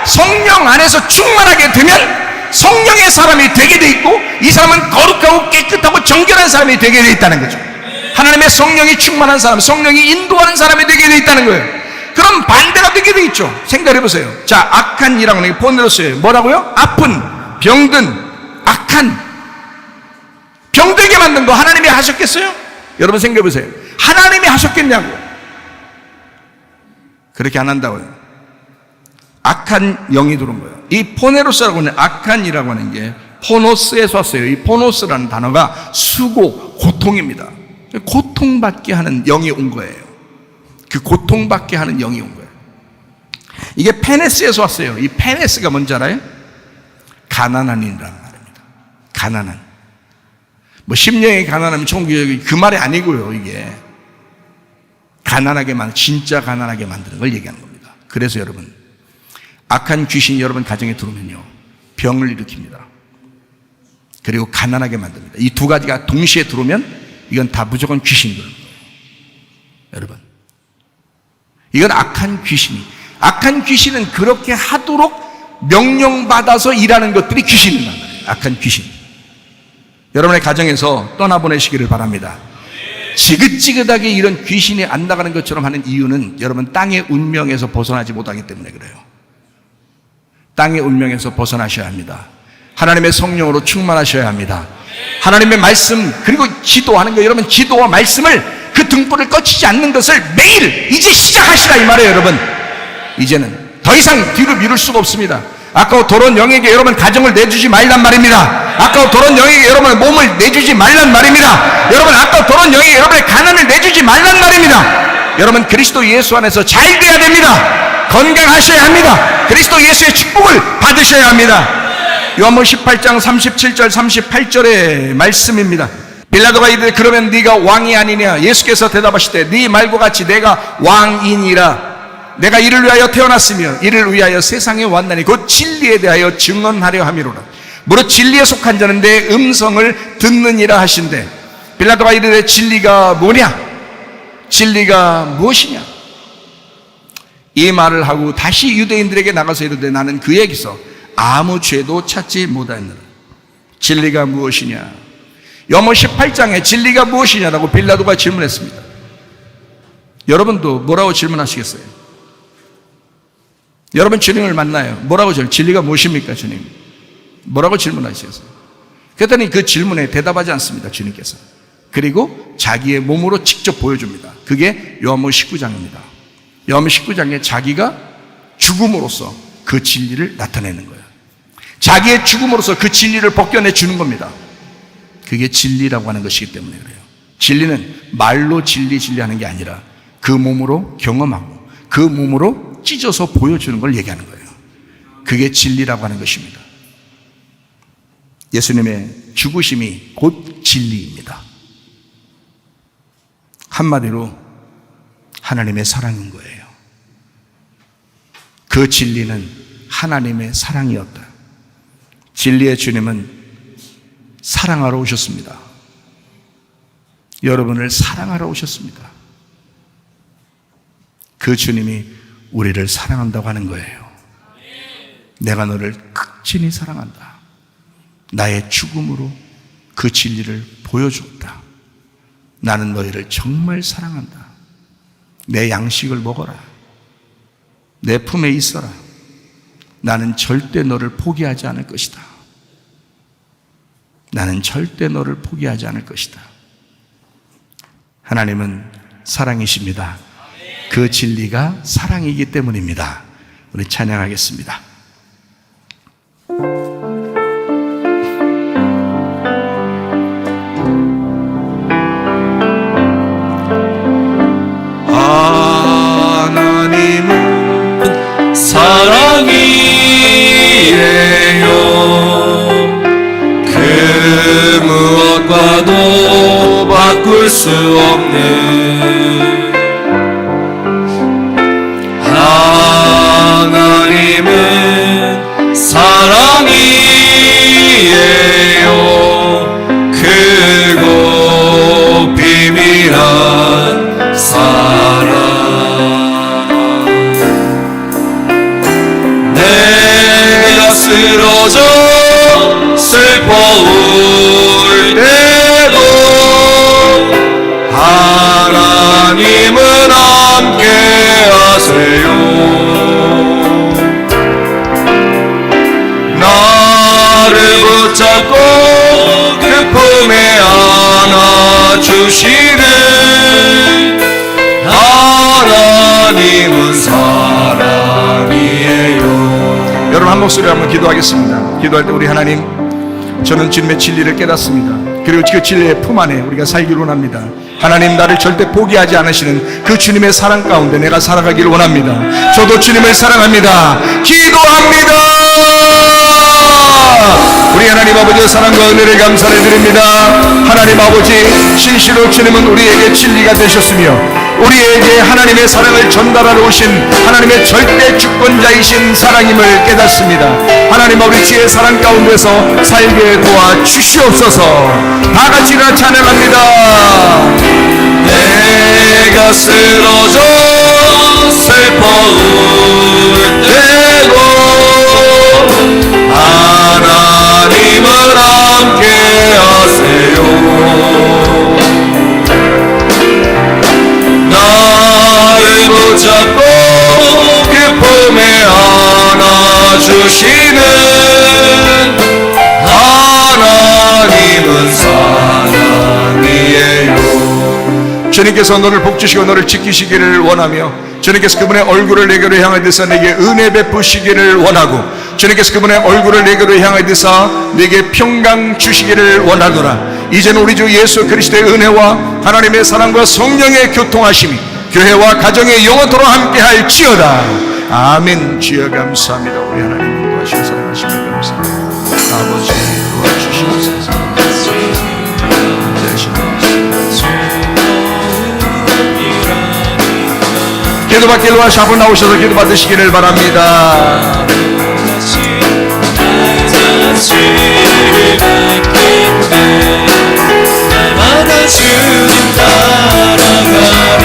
성령 안에서 충만하게 되면 성령의 사람이 되게 돼 있고, 이 사람은 거룩하고 깨끗하고 정결한 사람이 되게 돼 있다는 거죠. 하나님의 성령이 충만한 사람, 성령이 인도하는 사람이 되게 돼 있다는 거예요. 그럼 반대가 되게 돼 있죠. 생각해 보세요. 자, 악한이라고 하는 게 포네로스예요. 뭐라고요? 아픈, 병든, 악한. 병들게 만든 거 하나님이 하셨겠어요? 여러분 생각해 보세요. 하나님이 하셨겠냐고. 그렇게 안 한다고요. 악한 영이 들어온 거예요. 이 포네로스라고 하는 악한이라고 하는 게 포노스에서 왔어요. 이 포노스라는 단어가 수고, 고통입니다. 고통받게 하는 영이 온 거예요. 그 고통받게 하는 영이 온 거예요. 이게 페네스에서 왔어요. 이 페네스가 뭔지 알아요? 가난한 인이라는 말입니다. 가난한. 뭐 심령이 가난하면 총기적이 그 말이 아니고요. 이게 가난하게 진짜 가난하게 만드는 걸 얘기하는 겁니다. 그래서 여러분, 악한 귀신이 여러분 가정에 들어오면요, 병을 일으킵니다. 그리고 가난하게 만듭니다. 이 두 가지가 동시에 들어오면 이건 다 무조건 귀신이 들어오는 거예요. 여러분, 이건 악한 귀신은 그렇게 하도록 명령받아서 일하는 것들이 귀신이란 말이에요. 악한 귀신. 여러분의 가정에서 떠나보내시기를 바랍니다. 지긋지긋하게 이런 귀신이 안 나가는 것처럼 하는 이유는 여러분 땅의 운명에서 벗어나지 못하기 때문에 그래요. 땅의 운명에서 벗어나셔야 합니다. 하나님의 성령으로 충만하셔야 합니다. 하나님의 말씀, 그리고 기도하는 거, 여러분 기도와 말씀을 그 등불을 꺼치지 않는 것을 매일 이제 시작하시라 이 말이에요. 여러분 이제는 더 이상 뒤로 미룰 수가 없습니다. 아까워 더러운 영에게 여러분 가정을 내주지 말란 말입니다. 아까워 더러운 영에게 여러분 몸을 내주지 말란 말입니다. 여러분 아까워 더러운 영에게 여러분의 가난을 내주지 말란 말입니다. 여러분 그리스도 예수 안에서 잘 돼야 됩니다. 건강하셔야 합니다. 그리스도 예수의 축복을 받으셔야 합니다. 요한복음 18장 37절 38절의 말씀입니다. 빌라도가 이르되 그러면 네가 왕이 아니냐? 예수께서 대답하시되 네 말과 같이 내가 왕이니라. 내가 이를 위하여 태어났으며 이를 위하여 세상에 왔나니 곧 진리에 대하여 증언하려 함이로라. 무릇 진리에 속한 자는 내 음성을 듣느니라 하신대. 빌라도가 이르되 진리가 뭐냐? 진리가 무엇이냐? 이 말을 하고 다시 유대인들에게 나가서 이르되 나는 그에게서 아무 죄도 찾지 못하였느라. 진리가 무엇이냐? 요한복음 18장에 진리가 무엇이냐라고 빌라도가 질문했습니다. 여러분도 뭐라고 질문하시겠어요? 여러분 주님을 만나요. 뭐라고 진리가 무엇입니까 주님? 뭐라고 질문하시겠어요? 그랬더니 그 질문에 대답하지 않습니다 주님께서. 그리고 자기의 몸으로 직접 보여줍니다. 그게 요한복음 19장입니다 요한복음 19장에 자기가 죽음으로써 그 진리를 나타내는 거예요. 자기의 죽음으로써 그 진리를 벗겨내 주는 겁니다. 그게 진리라고 하는 것이기 때문에 그래요. 진리는 말로 진리하는 게 아니라 그 몸으로 경험하고 그 몸으로 찢어서 보여주는 걸 얘기하는 거예요. 그게 진리라고 하는 것입니다. 예수님의 죽으심이 곧 진리입니다. 한마디로 하나님의 사랑인 거예요. 그 진리는 하나님의 사랑이었다. 진리의 주님은 사랑하러 오셨습니다. 여러분을 사랑하러 오셨습니다. 그 주님이 우리를 사랑한다고 하는 거예요. 내가 너를 극진히 사랑한다. 나의 죽음으로 그 진리를 보여주었다. 나는 너희를 정말 사랑한다. 내 양식을 먹어라. 내 품에 있어라. 나는 절대 너를 포기하지 않을 것이다. 나는 절대 너를 포기하지 않을 것이다. 하나님은 사랑이십니다. 그 진리가 사랑이기 때문입니다. 우리 찬양하겠습니다. 하나님은 사랑이에요. 그 무엇과도 바꿀 수 없는 하나님은 사랑이에요. 크고 비밀한 사랑. 내가 쓰러져 슬퍼올 때도 하나님은 함께 하세요. 나를 붙잡고 그 품에 안아주시는 하나님은 사랑이에요. 여러분 한 목소리로 한번 기도하겠습니다. 기도할 때 우리 하나님, 저는 주님의 진리를 깨닫습니다. 그리고 그 진리의 품 안에 우리가 살기를 원합니다. 하나님, 나를 절대 포기하지 않으시는 그 주님의 사랑 가운데 내가 살아가기를 원합니다. 저도 주님을 사랑합니다. 기도합니다. 우리 하나님 아버지의 사랑과 은혜를 감사를 드립니다. 하나님 아버지, 진실로 주님은 우리에게 진리가 되셨으며 우리에게 하나님의 사랑을 전달하러 오신 하나님의 절대 주권자이신 사랑임을 깨닫습니다. 하나님 아버지, 주의 사랑 가운데서 살게 도와 주시옵소서. 다 같이 다 찬양합니다. 내가 쓰러져 슬퍼울 때도 하나님은 함께 하세요. 나를 붙잡고 그 품에 안아주시는 하나님은 사랑이에요. 주님께서 너를 복주시고 너를 지키시기를 원하며 주님께서 그분의 얼굴을 내게로 향하여서 내게 은혜 베푸시기를 원하고 주님께서 그분의 얼굴을 내게로 향하여서 내게 평강 주시기를 원하노라. 이제는 우리 주 예수 그리스도의 은혜와 하나님의 사랑과 성령의 교통하심이 교회와 가정에 영원토록 함께할 지어다. 아멘. 주여 감사합니다. 우리 하나님 인도하시고 사랑하시면 감사합니다. 아버지 도와주시옵소서. 기도받기를 원하시 앞으로 나오셔서 기도받으시기를 바랍니다. 날마다 주님 따라가리